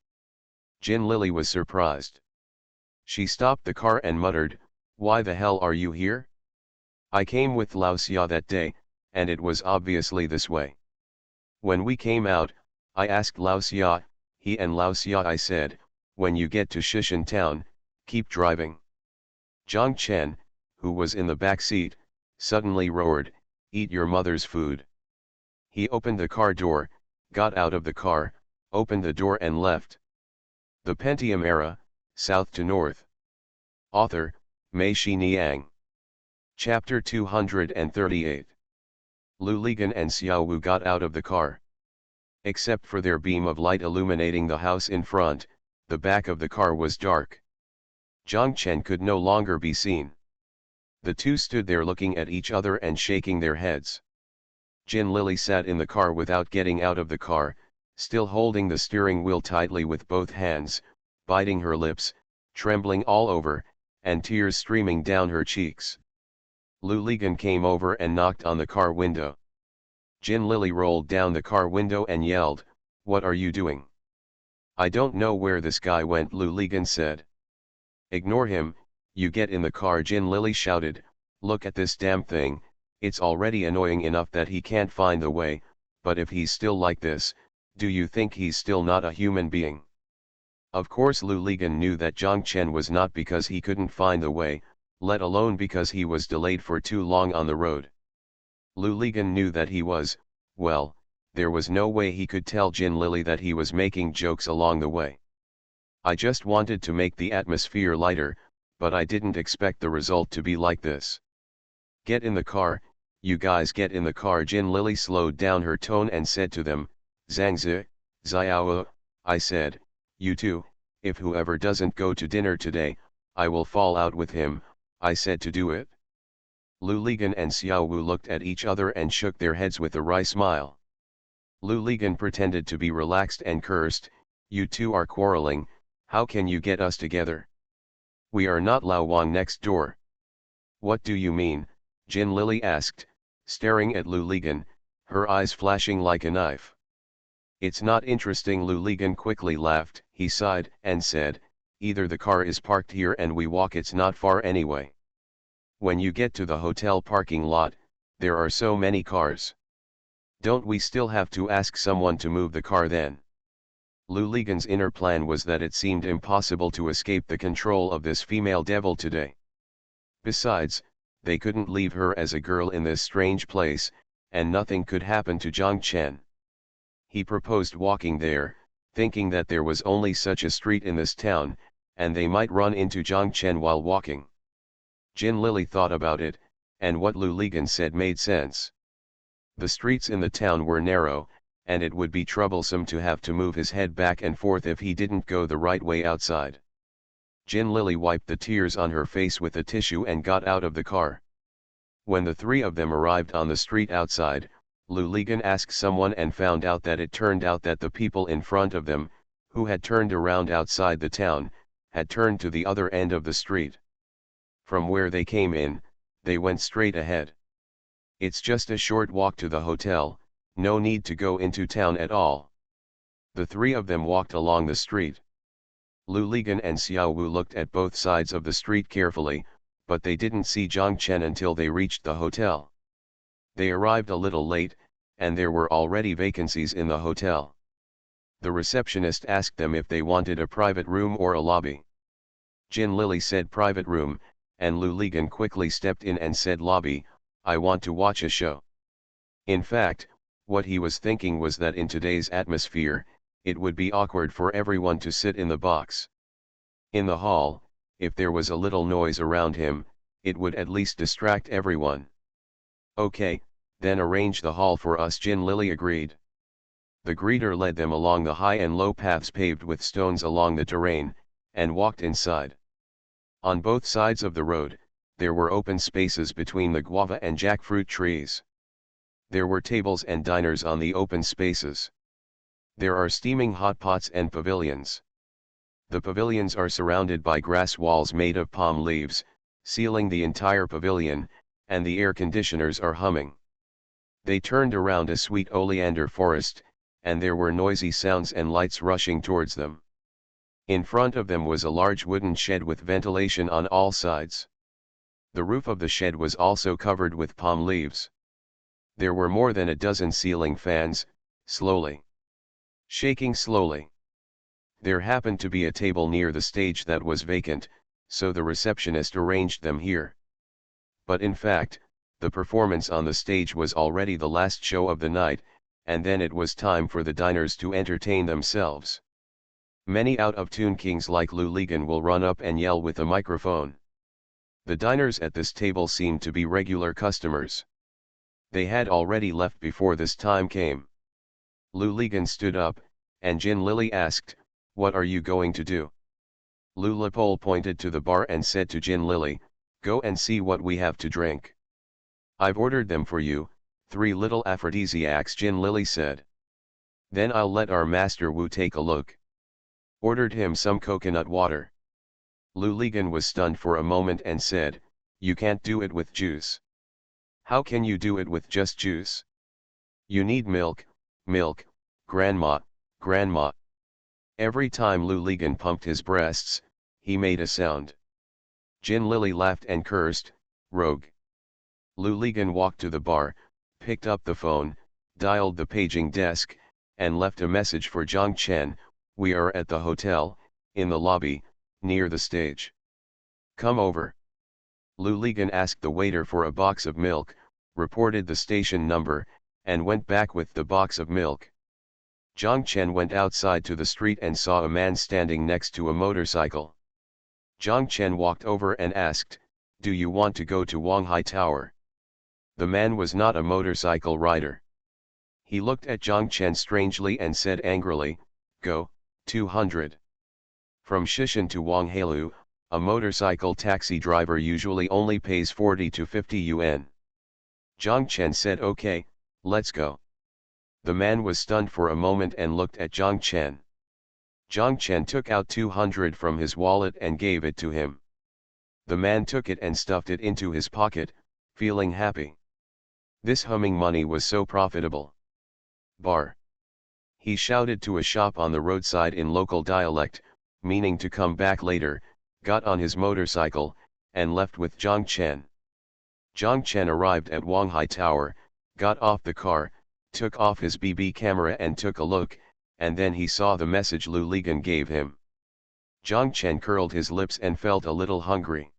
A: Jin Lily was surprised. She stopped the car and muttered, "Why the hell are you here? I came with Lao Xia that day, and it was obviously this way. When we came out, I asked Lao Xia, he and Lao Xia I said, when you get to Shishan town, keep driving." Zhang Chen, who was in the back seat, suddenly roared, "Eat your mother's food." He opened the car door, got out of the car, opened the door and left. The Pentium Era, South to North. Author, Mei Shi Niang. Chapter 238. Lu Ligan and Xiao Wu got out of the car. Except for their beam of light illuminating the house in front, the back of the car was dark. Zhang Chen could no longer be seen. The two stood there looking at each other and shaking their heads. Jin Lily sat in the car without getting out of the car, still holding the steering wheel tightly with both hands, biting her lips, trembling all over, and tears streaming down her cheeks. Lu Ligan came over and knocked on the car window. Jin Lily rolled down the car window and yelled, "What are you doing?" "I don't know where this guy went," Lu Ligan said. "Ignore him, you get in the car," Jin Lily shouted. "Look at this damn thing, it's already annoying enough that he can't find the way, but if he's still like this, do you think he's still not a human being?" Of course Lu Ligan knew that Zhang Chen was not because he couldn't find the way, let alone because he was delayed for too long on the road. Lu Ligan knew that he was, well, there was no way he could tell Jin Lily that he was making jokes along the way. "I just wanted to make the atmosphere lighter, but I didn't expect the result to be like this. Get in the car, you guys get in the car." Jin Lily slowed down her tone and said to them, "Zhangzi, Xiao, I said, you two, if whoever doesn't go to dinner today, I will fall out with him, I said to do it." Lu Ligan and Xiao Wu looked at each other and shook their heads with a wry smile. Lu Ligan pretended to be relaxed and cursed, "You two are quarreling, how can you get us together? We are not Lao Wang next door." "What do you mean?" Jin Lily asked, staring at Lu Ligan, her eyes flashing like a knife. "It's not interesting." Lu Ligan quickly laughed. He sighed and said, "Either the car is parked here and we walk, it's not far anyway. When you get to the hotel parking lot, there are so many cars. Don't we still have to ask someone to move the car then?" Lu Ligan's inner plan was that it seemed impossible to escape the control of this female devil today. Besides, they couldn't leave her as a girl in this strange place, and nothing could happen to Zhang Chen. He proposed walking there, thinking that there was only such a street in this town, and they might run into Zhang Chen while walking. Jin Lily thought about it, and what Lu Ligan said made sense. The streets in the town were narrow, and it would be troublesome to have to move his head back and forth if he didn't go the right way outside. Jin Lily wiped the tears on her face with a tissue and got out of the car. When the three of them arrived on the street outside, Lu Ligan asked someone and found out that it turned out that the people in front of them, who had turned around outside the town, had turned to the other end of the street. From where they came in, they went straight ahead. "It's just a short walk to the hotel, no need to go into town at all." The three of them walked along the street. Lu Ligan and Xiao Wu looked at both sides of the street carefully, but they didn't see Zhang Chen until they reached the hotel. They arrived a little late, and there were already vacancies in the hotel. The receptionist asked them if they wanted a private room or a lobby. Jin Lily said private room, and Lu Ligan quickly stepped in and said lobby, "I want to watch a show." In fact, what he was thinking was that in today's atmosphere, it would be awkward for everyone to sit in the box. In the hall, if there was a little noise around him, it would at least distract everyone. "Okay, then arrange the hall for us," Jin Lily agreed. The greeter led them along the high and low paths paved with stones along the terrain, and walked inside. On both sides of the road, there were open spaces between the guava and jackfruit trees. There were tables and diners on the open spaces. There are steaming hot pots and pavilions. The pavilions are surrounded by grass walls made of palm leaves, sealing the entire pavilion, and the air conditioners are humming. They turned around a sweet oleander forest, and there were noisy sounds and lights rushing towards them. In front of them was a large wooden shed with ventilation on all sides. The roof of the shed was also covered with palm leaves. There were more than a dozen ceiling fans, shaking slowly. There happened to be a table near the stage that was vacant, so the receptionist arranged them here. But in fact, the performance on the stage was already the last show of the night, and then it was time for the diners to entertain themselves. Many out-of-tune kings like Lou Ligon will run up and yell with a microphone. The diners at this table seemed to be regular customers. They had already left before this time came. Lou Ligon stood up, and Jin Lily asked, "What are you going to do?" Lou Lepole pointed to the bar and said to Jin Lily, "Go and see what we have to drink." "I've ordered them for you, 3 little aphrodisiacs," Jin Lily said. "Then I'll let our master Wu take a look." Ordered him some coconut water. Lou Ligon was stunned for a moment and said, "You can't do it with juice." "How can you do it with just juice?" "You need milk, milk, grandma, grandma." Every time Lou Ligon pumped his breasts, he made a sound. Jin Lily laughed and cursed, "Rogue." Lou Ligon walked to the bar, picked up the phone, dialed the paging desk, and left a message for Zhang Chen, "We are at the hotel, in the lobby, near the stage. Come over." Lou Ligon asked the waiter for a box of milk, reported the station number, and went back with the box of milk. Zhang Chen went outside to the street and saw a man standing next to a motorcycle. Zhang Chen walked over and asked, "Do you want to go to Wanghai Tower?" The man was not a motorcycle rider. He looked at Zhang Chen strangely and said angrily, "Go, 200. From Shishan to Wanghailu, a motorcycle taxi driver usually only pays 40 to 50 yuan. Zhang Chen said, "Okay, let's go." The man was stunned for a moment and looked at Zhang Chen. Zhang Chen took out 200 from his wallet and gave it to him. The man took it and stuffed it into his pocket, feeling happy. This humming money was so profitable. Bar. He shouted to a shop on the roadside in local dialect, meaning to come back later, got on his motorcycle, and left with Zhang Chen. Zhang Chen arrived at Wanghai Tower, got off the car, took off his BB camera and took a look, and then he saw the message Lou Ligon gave him. Zhang Chen curled his lips and felt a little hungry.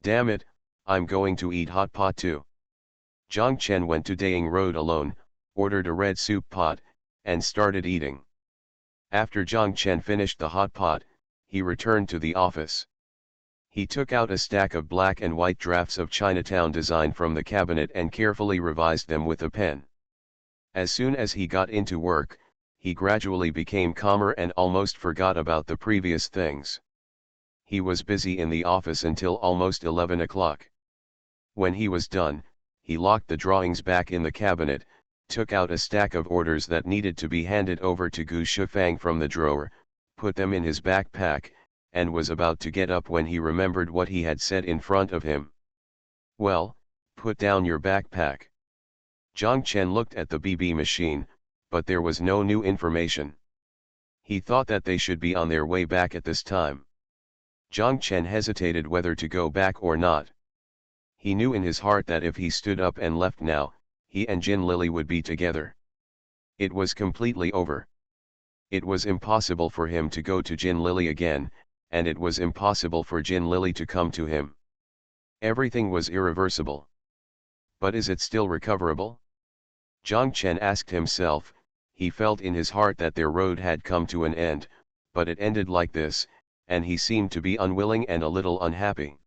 A: "Damn it, I'm going to eat hot pot too." Zhang Chen went to Daying Road alone, ordered a red soup pot, and started eating. After Zhang Chen finished the hot pot, he returned to the office. He took out a stack of black and white drafts of Chinatown design from the cabinet and carefully revised them with a pen. As soon as he got into work, he gradually became calmer and almost forgot about the previous things. He was busy in the office until almost 11 o'clock. When he was done, he locked the drawings back in the cabinet, took out a stack of orders that needed to be handed over to Gu Shifang from the drawer, put them in his backpack, and was about to get up when he remembered what he had said in front of him. "Well, put down your backpack." Zhang Chen looked at the BB machine, but there was no new information. He thought that they should be on their way back at this time. Zhang Chen hesitated whether to go back or not. He knew in his heart that if he stood up and left now, he and Jin Lily would be together. It was completely over. It was impossible for him to go to Jin Lily again, and it was impossible for Jin Lily to come to him. Everything was irreversible. But is it still recoverable? Zhang Chen asked himself. He felt in his heart that their road had come to an end, but it ended like this, and he seemed to be unwilling and a little unhappy.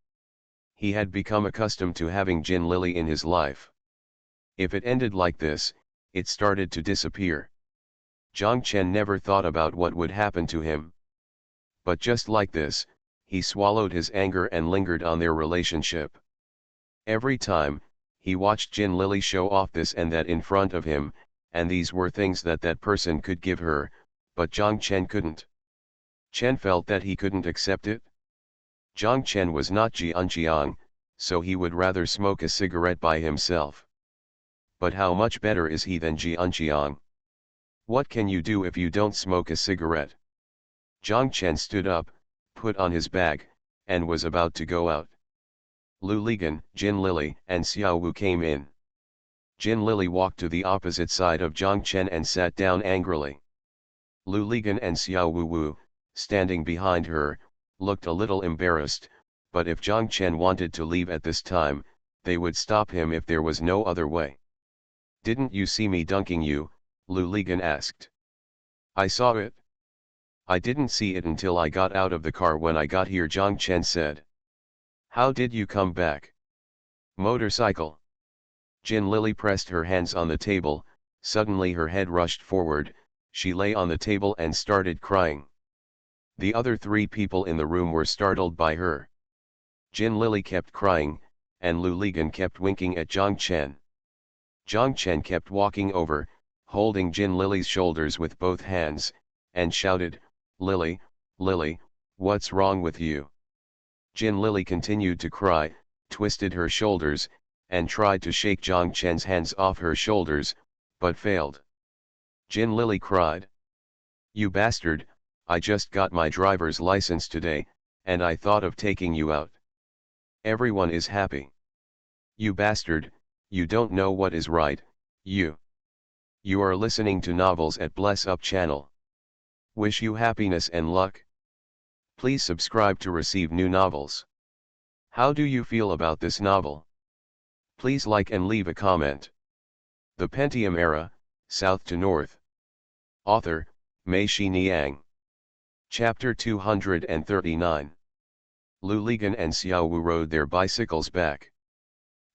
A: He had become accustomed to having Jin Lily in his life. If it ended like this, it started to disappear. Zhang Chen never thought about what would happen to him. But just like this, he swallowed his anger and lingered on their relationship. Every time, he watched Jin Lily show off this and that in front of him, and these were things that that person could give her, but Zhang Chen couldn't. Chen felt that he couldn't accept it. Zhang Chen was not Jianjiang, so he would rather smoke a cigarette by himself. But how much better is he than Jianqiang? What can you do if you don't smoke a cigarette? Zhang Chen stood up, put on his bag, and was about to go out. Lu Ligan, Jin Lili, and Xiao Wu came in. Jin Lili walked to the opposite side of Zhang Chen and sat down angrily. Lu Ligan and Xiao Wu, standing behind her, looked a little embarrassed, but if Zhang Chen wanted to leave at this time, they would stop him if there was no other way. "Didn't you see me dunking you?" Lu Ligan asked. "I saw it. I didn't see it until I got out of the car when I got here," Zhang Chen said. "How did you come back?" "Motorcycle." Jin Lili pressed her hands on the table. Suddenly her head rushed forward, she lay on the table and started crying. The other three people in the room were startled by her. Jin Lili kept crying, and Lu Ligan kept winking at Zhang Chen. Zhang Chen kept walking over, holding Jin Lili's shoulders with both hands, and shouted, "Lily, Lily, what's wrong with you?" Jin Lili continued to cry, twisted her shoulders, and tried to shake Zhang Chen's hands off her shoulders, but failed. Jin Lili cried, "You bastard, I just got my driver's license today, and I thought of taking you out. Everyone is happy. You bastard, you don't know what is right, you. You are listening to novels at Bless Up channel. Wish you happiness and luck. Please subscribe to receive new novels. How do you feel about this novel? Please like and leave a comment." The Pentium Era, South to North. Author, Mei Xiniang. Chapter 239. Lu Ligan and Xiao Wu rode their bicycles back.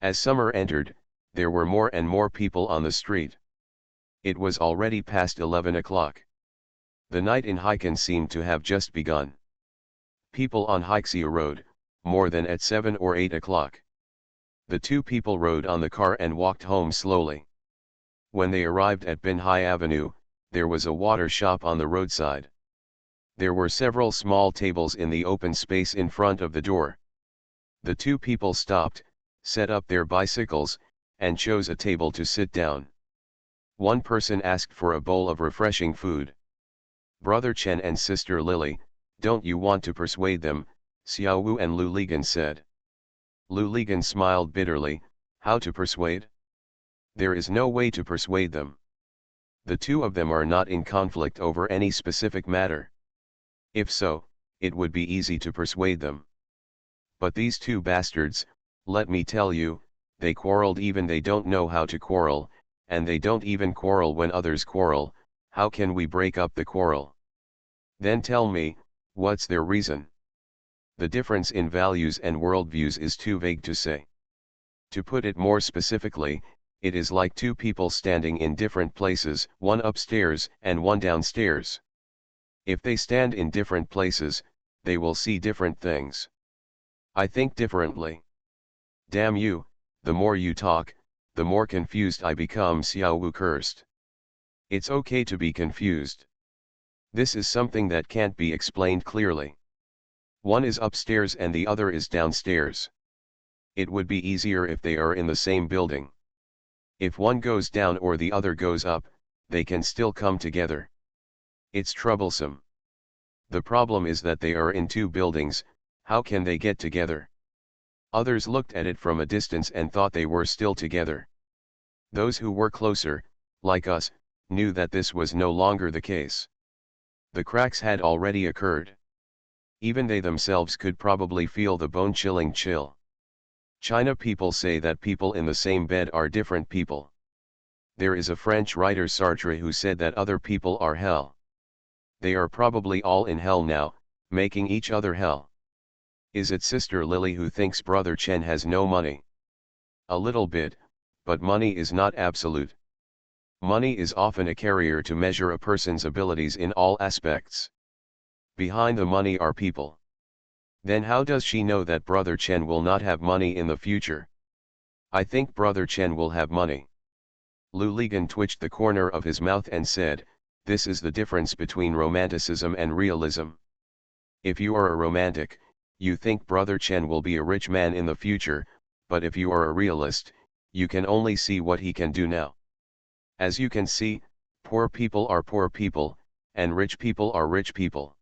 A: As summer entered, there were more and more people on the street. It was already past 11 o'clock. The night in Haikan seemed to have just begun. People on Haixia Road, more than at 7 or 8 o'clock. The two people rode on the car and walked home slowly. When they arrived at Binhai Avenue, there was a water shop on the roadside. There were several small tables in the open space in front of the door. The two people stopped, set up their bicycles, and chose a table to sit down. One person asked for a bowl of refreshing food. "Brother Chen and sister Lily, don't you want to persuade them?" Xiao Wu and Lu Ligan said. Lu Ligan smiled bitterly. "How to persuade? There is no way to persuade them. The two of them are not in conflict over any specific matter. If so, it would be easy to persuade them. But these two bastards, let me tell you, they quarreled even they don't know how to quarrel, and they don't even quarrel when others quarrel. How can we break up the quarrel? Then tell me, what's their reason? The difference in values and worldviews is too vague to say. To put it more specifically, it is like two people standing in different places, one upstairs and one downstairs. If they stand in different places, they will see different things. I think differently. Damn you, the more you talk, the more confused I become," Xiao Wu cursed. "It's okay to be confused. This is something that can't be explained clearly. One is upstairs and the other is downstairs. It would be easier if they are in the same building. If one goes down or the other goes up, they can still come together. It's troublesome. The problem is that they are in two buildings. How can they get together?" Others looked at it from a distance and thought they were still together. Those who were closer, like us, knew that this was no longer the case. The cracks had already occurred. Even they themselves could probably feel the bone-chilling chill. China people say that people in the same bed are different people. There is a French writer Sartre who said that other people are hell. They are probably all in hell now, making each other hell. Is it Sister Lily who thinks Brother Chen has no money? A little bit, but money is not absolute. Money is often a carrier to measure a person's abilities in all aspects. Behind the money are people. Then how does she know that Brother Chen will not have money in the future? I think Brother Chen will have money. Lu Ligan twitched the corner of his mouth and said, "This is the difference between romanticism and realism. If you are a romantic, you think Brother Chen will be a rich man in the future, but if you are a realist, you can only see what he can do now. As you can see, poor people are poor people, and rich people are rich people.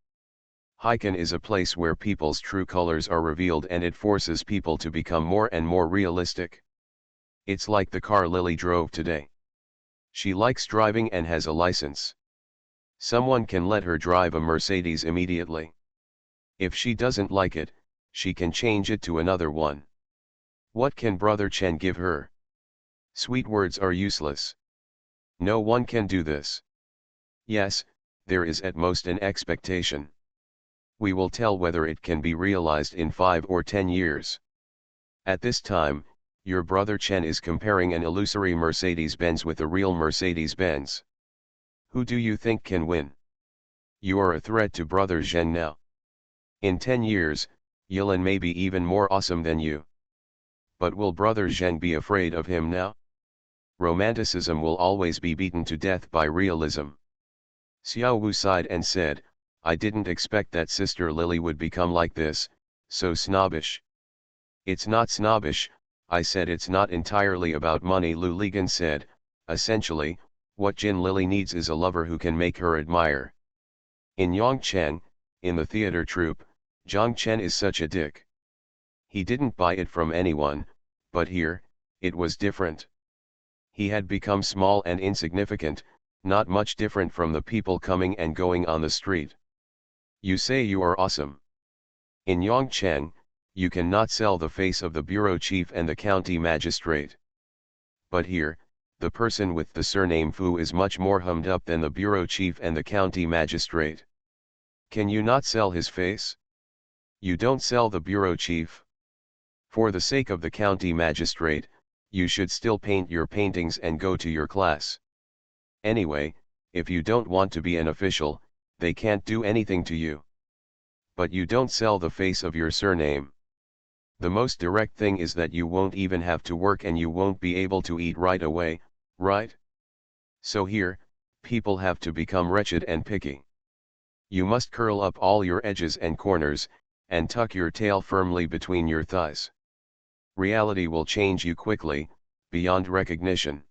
A: Heiken is a place where people's true colors are revealed, and it forces people to become more and more realistic. It's like the car Lily drove today. She likes driving and has a license. Someone can let her drive a Mercedes immediately. If she doesn't like it, she can change it to another one. What can Brother Chen give her? Sweet words are useless. No one can do this. Yes, there is at most an expectation. We will tell whether it can be realized in 5 or 10 years. At this time, your Brother Chen is comparing an illusory Mercedes-Benz with a real Mercedes-Benz. Who do you think can win? You are a threat to Brother Zhen now. In 10 years, Yilin may be even more awesome than you. But will Brother Zheng be afraid of him now? Romanticism will always be beaten to death by realism. Xiao Wu sighed and said, I didn't expect that Sister Lily would become like this, so snobbish. It's not snobbish, I said. It's not entirely about money, Lu Ligan said. Essentially, what Jin Lily needs is a lover who can make her admire. In Yongcheng, in the theater troupe, Zhang Chen is such a dick. He didn't buy it from anyone, but here, it was different. He had become small and insignificant, not much different from the people coming and going on the street. You say you are awesome. In Yongcheng, you cannot sell the face of the bureau chief and the county magistrate. But here, the person with the surname Fu is much more hummed up than the bureau chief and the county magistrate. Can you not sell his face? You don't sell the bureau chief. For the sake of the county magistrate, you should still paint your paintings and go to your class. Anyway, if you don't want to be an official, they can't do anything to you. But you don't sell the face of your surname. The most direct thing is that you won't even have to work and you won't be able to eat right away, right? So here, people have to become wretched and picky. You must curl up all your edges and corners, and tuck your tail firmly between your thighs. Reality will change you quickly, beyond recognition.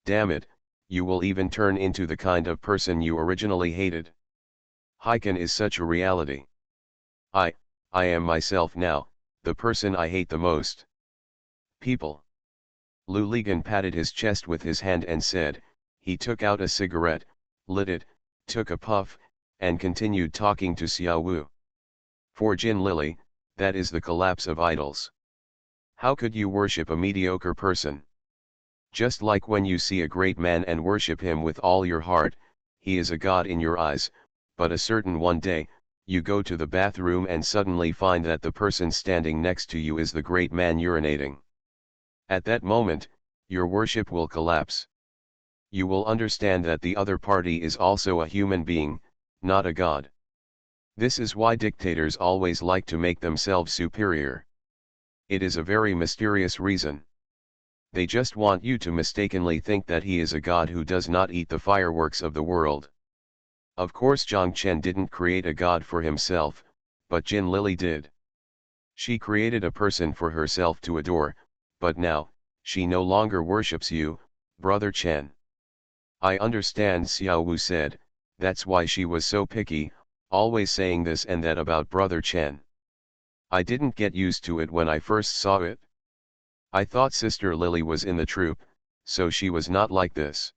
A: Damn it, you will even turn into the kind of person you originally hated. Heiken is such a reality. I am myself now, the person I hate the most. People. Lu Ligan patted his chest with his hand and said, he took out a cigarette, lit it, took a puff, and continued talking to Xiao Wu. For Jin Lily, that is the collapse of idols. How could you worship a mediocre person? Just like when you see a great man and worship him with all your heart, he is a god in your eyes, but a certain one day, you go to the bathroom and suddenly find that the person standing next to you is the great man urinating. At that moment, your worship will collapse. You will understand that the other party is also a human being, not a god. This is why dictators always like to make themselves superior. It is a very mysterious reason. They just want you to mistakenly think that he is a god who does not eat the fireworks of the world. Of course Zhang Chen didn't create a god for himself, but Jin Lily did. She created a person for herself to adore, but now, she no longer worships you, Brother Chen. I understand, Xiao Wu said, that's why she was so picky, always saying this and that about Brother Chen. I didn't get used to it when I first saw it. I thought Sister Lily was in the troupe, so she was not like this.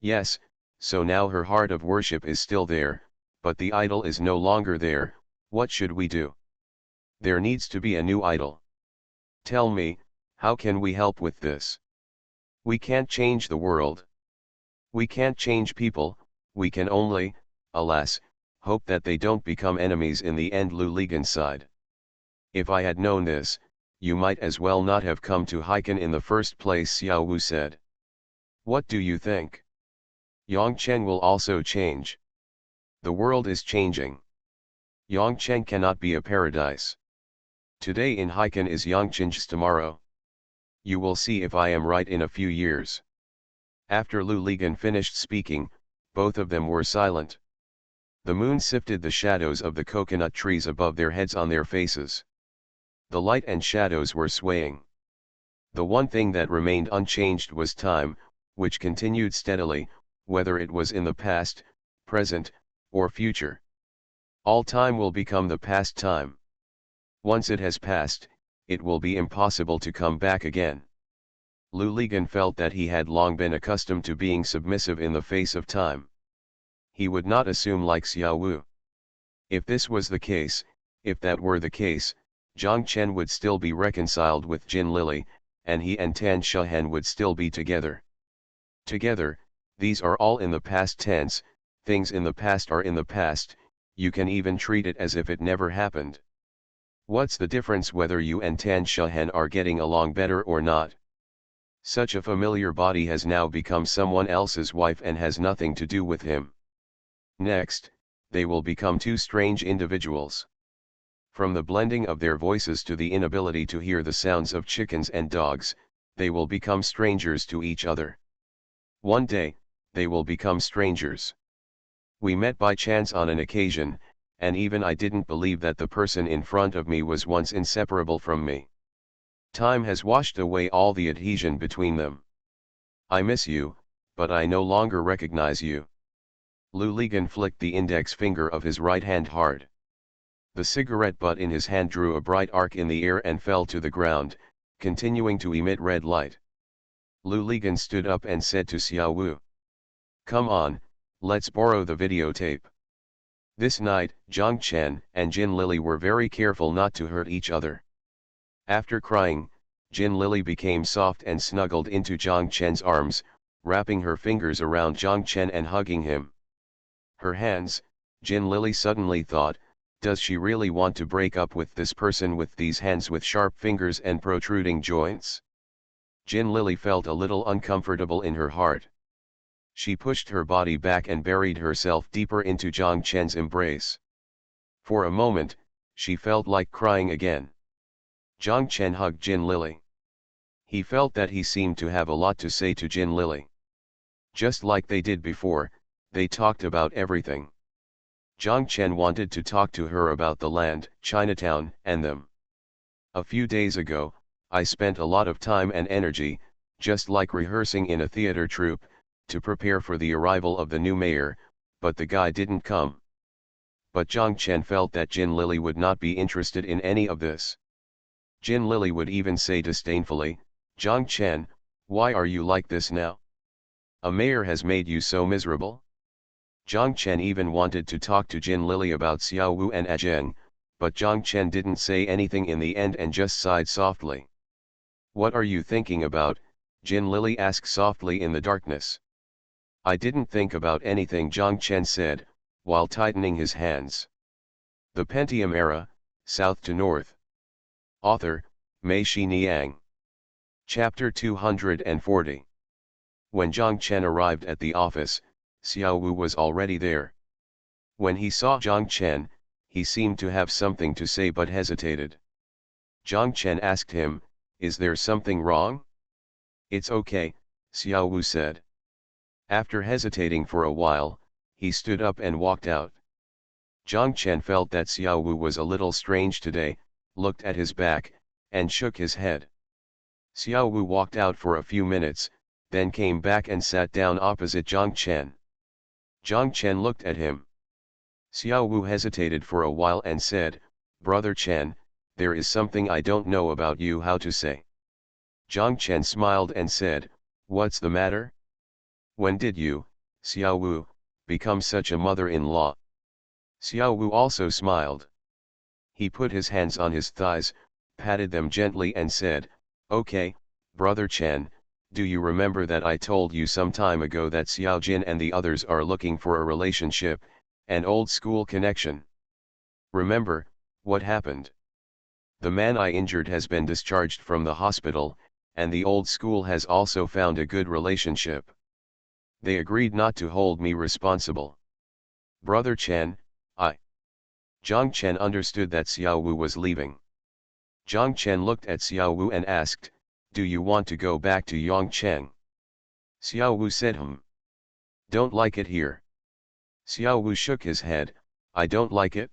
A: Yes, so now her heart of worship is still there, but the idol is no longer there. What should we do? There needs to be a new idol. Tell me, how can we help with this? We can't change the world. We can't change people, we can only, alas, hope that they don't become enemies in the end, Lu Ligan sighed. If I had known this, you might as well not have come to Heiken in the first place, Xiao Wu said. What do you think? Yongcheng will also change. The world is changing. Yongcheng cannot be a paradise. Today in Heiken is Yongcheng's tomorrow. You will see if I am right in a few years. After Lu Ligan finished speaking, both of them were silent. The moon sifted the shadows of the coconut trees above their heads on their faces. The light and shadows were swaying. The one thing that remained unchanged was time, which continued steadily, whether it was in the past, present, or future. All time will become the past time. Once it has passed, it will be impossible to come back again. Lu Ligan felt that he had long been accustomed to being submissive in the face of time. He would not assume like Xiao Wu. If this was the case, if that were the case, Jiang Chen would still be reconciled with Jin Lili, and he and Tan Shahan would still be together. Together, these are all in the past tense, things in the past are in the past, you can even treat it as if it never happened. What's the difference whether you and Tan Shahan are getting along better or not? Such a familiar body has now become someone else's wife and has nothing to do with him. Next, they will become two strange individuals. From the blending of their voices to the inability to hear the sounds of chickens and dogs, they will become strangers to each other. One day, they will become strangers. We met by chance on an occasion, and even I didn't believe that the person in front of me was once inseparable from me. Time has washed away all the adhesion between them. I miss you, but I no longer recognize you. Lu Ligan flicked the index finger of his right hand hard. The cigarette butt in his hand drew a bright arc in the air and fell to the ground, continuing to emit red light. Lu Ligan stood up and said to Xiao Wu, "Come on, let's borrow the videotape." This night, Jiang Chen and Jin Lili were very careful not to hurt each other. After crying, Jin Lili became soft and snuggled into Jiang Chen's arms, wrapping her fingers around Jiang Chen and hugging him. Her hands, Jin Lili suddenly thought, does she really want to break up with this person with these hands with sharp fingers and protruding joints? Jin Lili felt a little uncomfortable in her heart. She pushed her body back and buried herself deeper into Jiang Chen's embrace. For a moment, she felt like crying again. Jiang Chen hugged Jin Lili. He felt that he seemed to have a lot to say to Jin Lili. Just like they did before, they talked about everything. Jiang Chen wanted to talk to her about the land, Chinatown, and them. A few days ago, I spent a lot of time and energy, just like rehearsing in a theater troupe, to prepare for the arrival of the new mayor, but the guy didn't come. But Jiang Chen felt that Jin Lili would not be interested in any of this. Jin Lili would even say disdainfully, "Jiang Chen, why are you like this now? A mayor has made you so miserable?" Jiang Chen even wanted to talk to Jin Lili about Xiao Wu and Ajeng, but Jiang Chen didn't say anything in the end and just sighed softly. "What are you thinking about?" Jin Lili asked softly in the darkness. "I didn't think about anything," Jiang Chen said, while tightening his hands. The Pentium Era, South to North. Author, Mei Xiniang. Chapter 240. When Jiang Chen arrived at the office, Xiao Wu was already there. When he saw Jiang Chen, he seemed to have something to say but hesitated. Jiang Chen asked him, "Is there something wrong?" "It's okay," Xiao Wu said. After hesitating for a while, he stood up and walked out. Jiang Chen felt that Xiao Wu was a little strange today, looked at his back, and shook his head. Xiao Wu walked out for a few minutes, then came back and sat down opposite Jiang Chen. Jiang Chen looked at him. Xiao Wu hesitated for a while and said, "Brother Chen, there is something I don't know about you how to say." Jiang Chen smiled and said, "What's the matter? When did you, Xiao Wu, become such a mother-in-law?" Xiao Wu also smiled. He put his hands on his thighs, patted them gently and said, "Okay, Brother Chen, do you remember that I told you some time ago that Xiao Jin and the others are looking for a relationship, an old school connection? Remember, what happened? The man I injured has been discharged from the hospital, and the old school has also found a good relationship. They agreed not to hold me responsible. Brother Chen, Jiang Chen understood that Xiao Wu was leaving. Jiang Chen looked at Xiao Wu and asked, "Do you want to go back to Yongcheng?" Xiao Wu said, "Don't like it here." Xiao Wu shook his head, "I don't like it."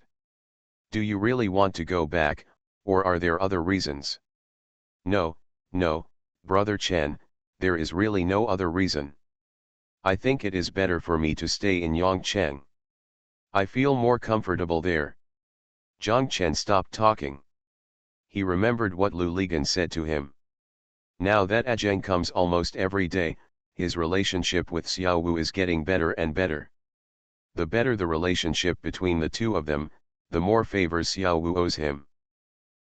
A: "Do you really want to go back, or are there other reasons?" No, Brother Chen, there is really no other reason. I think it is better for me to stay in Yongcheng. I feel more comfortable there. Jiang Chen stopped talking. He remembered what Lu Ligan said to him. Now that Ajeng comes almost every day, his relationship with Xiao Wu is getting better and better. The better the relationship between the two of them, the more favors Xiao Wu owes him.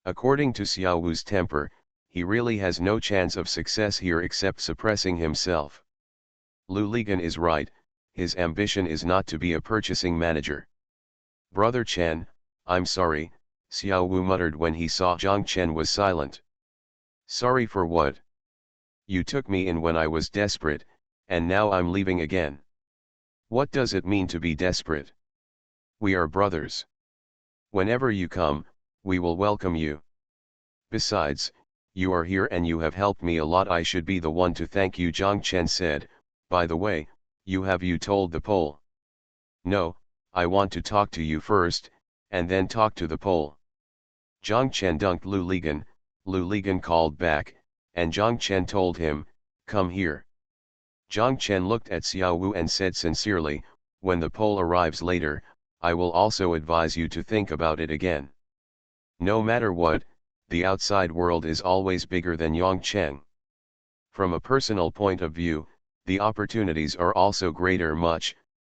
A: According to Xiao Wu's temper, he really has no chance of success here except suppressing himself. Lu Ligan is right, his ambition is not to be a purchasing manager. Brother Chen, I'm sorry, Xiao Wu muttered when he saw Jiang Chen was silent. Sorry for what? You took me in when I was desperate, and now I'm leaving again. What does it mean to be desperate? We are brothers. Whenever you come, we will welcome you. Besides, you are here and you have helped me a lot. I should be the one to thank you, Jiang Chen said. By the way, you told the Pole? No, I want to talk to you first, and then talk to the Pole. Jiang Chen dunked Lu Ligan called back, and Jiang Chen told him, come here. Jiang Chen looked at Xiao Wu and said sincerely, when the Pole arrives later, I will also advise you to think about it again. No matter what, the outside world is always bigger than Yongcheng. From a personal point of view, the opportunities are also greater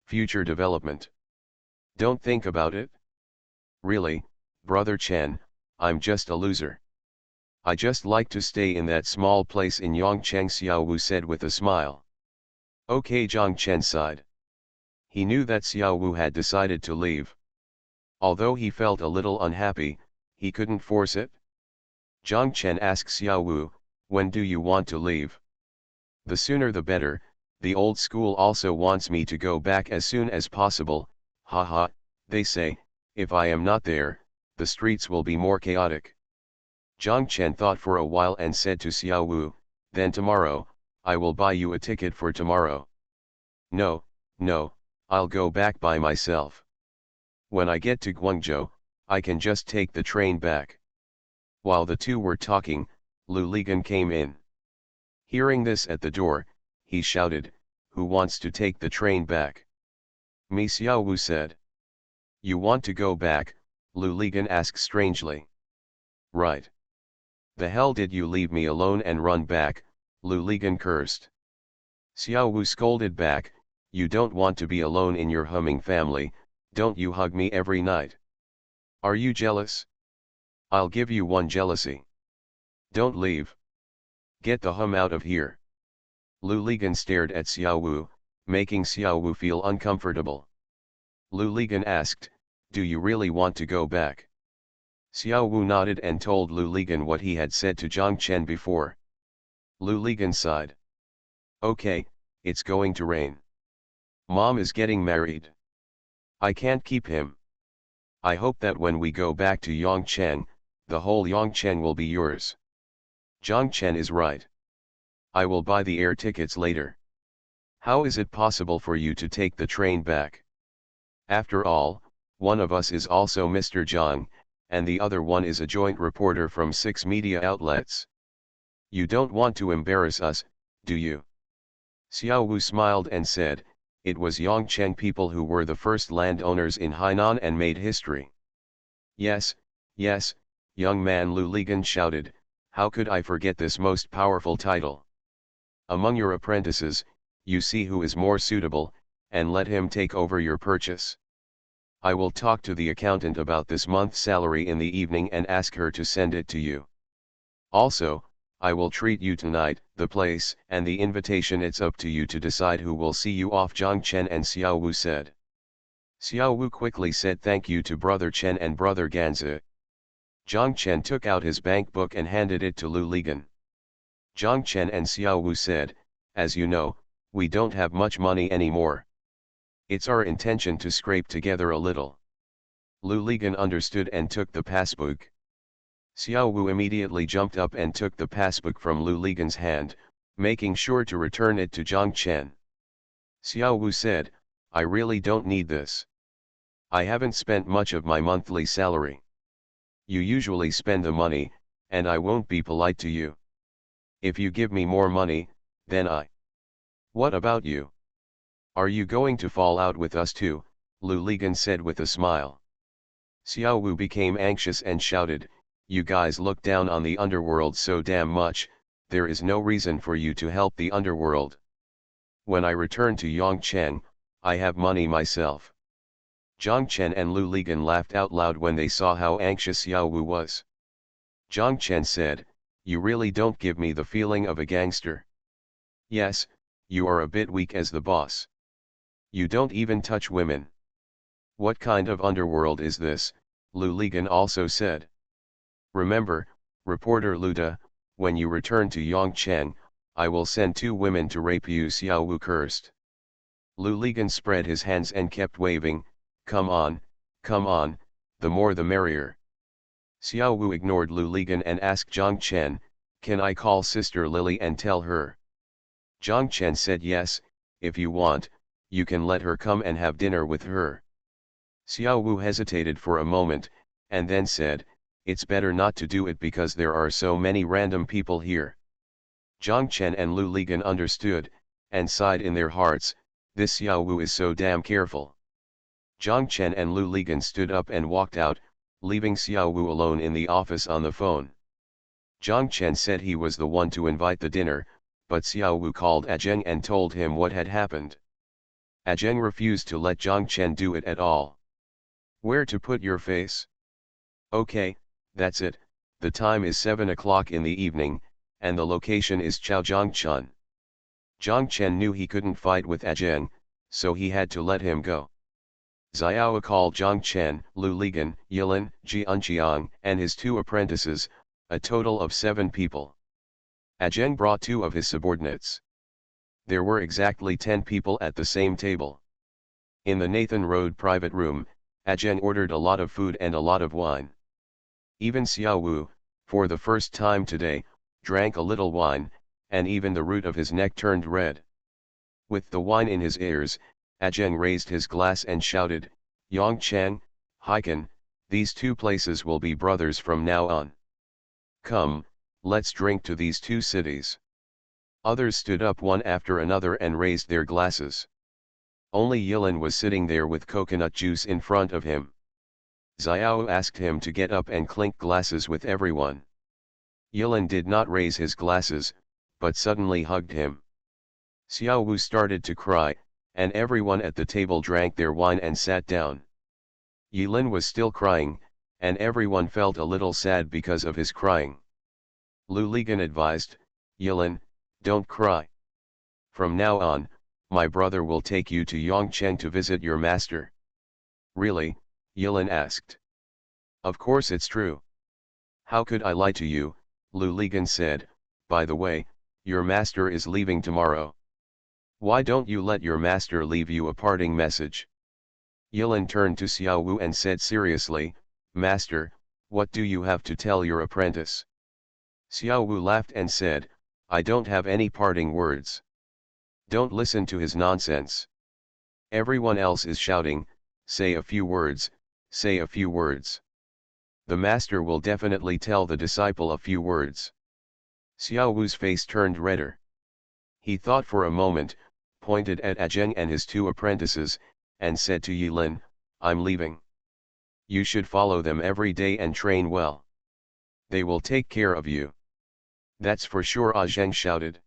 A: future development. Don't think about it. Really, Brother Chen, I'm just a loser. I just like to stay in that small place in Yongcheng, Xiao Wu said with a smile. Okay, Jiang Chen sighed. He knew that Xiao Wu had decided to leave. Although he felt a little unhappy, he couldn't force it. Jiang Chen asked Xiao Wu, when do you want to leave? The sooner the better, the old school also wants me to go back as soon as possible, haha, they say, if I am not there, the streets will be more chaotic. Jiang Chen thought for a while and said to Xiao Wu, then tomorrow, I will buy you a ticket for tomorrow. No, I'll go back by myself. When I get to Guangzhou, I can just take the train back. While the two were talking, Lu Ligan came in. Hearing this at the door, he shouted, who wants to take the train back? Me, Xiao Wu said. You want to go back? Lu Ligan asked strangely. Right. The hell did you leave me alone and run back? Lu Ligan cursed. Xiao Wu scolded back, you don't want to be alone in your humming family, don't you hug me every night? Are you jealous? I'll give you one jealousy. Don't leave. Get the hum out of here. Lu Ligan stared at Xiao Wu, making Xiao Wu feel uncomfortable. Lu Ligan asked, do you really want to go back? Xiao Wu nodded and told Lu Ligan what he had said to Jiang Chen before. Lu Ligan sighed. Okay, it's going to rain. Mom is getting married. I can't keep him. I hope that when we go back to Yongcheng, the whole Yongcheng will be yours. Jiang Chen is right. I will buy the air tickets later. How is it possible for you to take the train back? After all, one of us is also Mr. Jiang, and the other one is a joint reporter from 6 media outlets. You don't want to embarrass us, do you? Xiao Wu smiled and said, it was Yongcheng people who were the first landowners in Hainan and made history. Yes, young man, Lu Ligan shouted, how could I forget this most powerful title? Among your apprentices, you see who is more suitable, and let him take over your purchase. I will talk to the accountant about this month's salary in the evening and ask her to send it to you. Also, I will treat you tonight, the place and the invitation, it's up to you to decide who will see you off, Jiang Chen and Xiao Wu said. Xiao Wu quickly said thank you to Brother Chen and Brother Ganzi. Jiang Chen took out his bank book and handed it to Lu Ligan. Jiang Chen and Xiao Wu said, as you know, we don't have much money anymore. It's our intention to scrape together a little. Lu Ligan understood and took the passbook. Xiao Wu immediately jumped up and took the passbook from Lu Ligan's hand, making sure to return it to Jiang Chen. Xiao Wu said, I really don't need this. I haven't spent much of my monthly salary. You usually spend the money, and I won't be polite to you. If you give me more money, then I. What about you? Are you going to fall out with us too? Lu Ligan said with a smile. Xiao Wu became anxious and shouted, you guys look down on the underworld so damn much, there is no reason for you to help the underworld. When I return to Yongcheng, I have money myself. Zhang Chen and Lu Ligan laughed out loud when they saw how anxious Xiao Wu was. Zhang Chen said, you really don't give me the feeling of a gangster. Yes, you are a bit weak as the boss. You don't even touch women. What kind of underworld is this? Lu Ligan also said. Remember, reporter Luda, when you return to Yongcheng, I will send 2 women to rape you, Xiao Wu cursed. Lu Ligan spread his hands and kept waving, come on, the more the merrier. Xiao Wu ignored Lu Ligan and asked Zhang Chen, can I call Sister Lily and tell her? Zhang Chen said yes, if you want, you can let her come and have dinner with her. Xiao Wu hesitated for a moment, and then said, it's better not to do it because there are so many random people here. Zhang Chen and Lu Ligan understood, and sighed in their hearts, this Xiao Wu is so damn careful. Zhang Chen and Lu Ligan stood up and walked out, leaving Xiao Wu alone in the office on the phone. Zhang Chen said he was the one to invite the dinner, but Xiao Wu called Zheng and told him what had happened. Zheng refused to let Zhang Chen do it at all. Where to put your face? Okay, that's it, the time is 7 o'clock in the evening, and the location is Chaojiangchun. Zhang Chen knew he couldn't fight with Zheng, so he had to let him go. Xiao called Zhang Chen, Lu Ligan, Yilin, Ji Unqiang, and his 2 apprentices, a total of 7 people. Zheng brought 2 of his subordinates. There were exactly 10 people at the same table. In the Nathan Road private room, Zheng ordered a lot of food and a lot of wine. Even Xiao Wu, for the first time today, drank a little wine, and even the root of his neck turned red. With the wine in his ears, Zheng raised his glass and shouted, Yongcheng, Haikan, these 2 places will be brothers from now on. Come, let's drink to these 2 cities. Others stood up one after another and raised their glasses. Only Yilin was sitting there with coconut juice in front of him. Xiao asked him to get up and clink glasses with everyone. Yilin did not raise his glasses, but suddenly hugged him. Xiao Wu started to cry, and everyone at the table drank their wine and sat down. Yilin was still crying, and everyone felt a little sad because of his crying. Lu Ligan advised, Yilin, don't cry. From now on, my brother will take you to Yongcheng to visit your master. Really? Yilin asked. Of course it's true. How could I lie to you? Lu Ligan said, by the way, your master is leaving tomorrow. Why don't you let your master leave you a parting message? Yilin turned to Xiao Wu and said seriously, Master, what do you have to tell your apprentice? Xiao Wu laughed and said, I don't have any parting words. Don't listen to his nonsense. Everyone else is shouting, say a few words, say a few words. The master will definitely tell the disciple a few words. Xiao Wu's face turned redder. He thought for a moment, pointed at Zheng and his 2 apprentices, and said to Yilin, I'm leaving. You should follow them every day and train well. They will take care of you. That's for sure, Zheng shouted.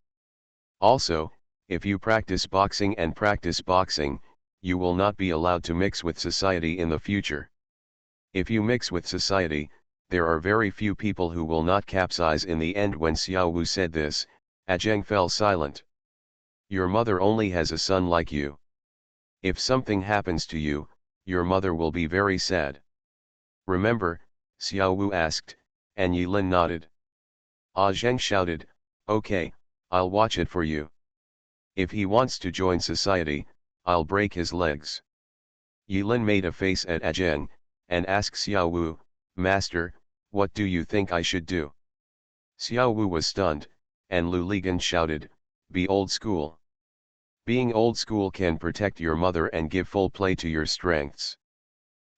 A: Also, if you practice boxing, you will not be allowed to mix with society in the future. If you mix with society, there are very few people who will not capsize in the end. When Xiao Wu said this, Zheng fell silent. Your mother only has a son like you. If something happens to you, your mother will be very sad. Remember? Xiao Wu asked, and Yilin nodded. Zheng shouted, okay, I'll watch it for you. If he wants to join society, I'll break his legs. Yilin made a face at Zheng, and asked Xiao Wu, Master, what do you think I should do? Xiao Wu was stunned, and Lu Ligan shouted, be old school. Being old school can protect your mother and give full play to your strengths.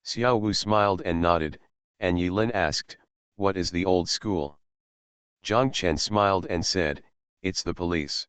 A: Xiao Wu smiled and nodded, and Yilin asked, what is the old school? Zhang Chen smiled and said, "It's the police."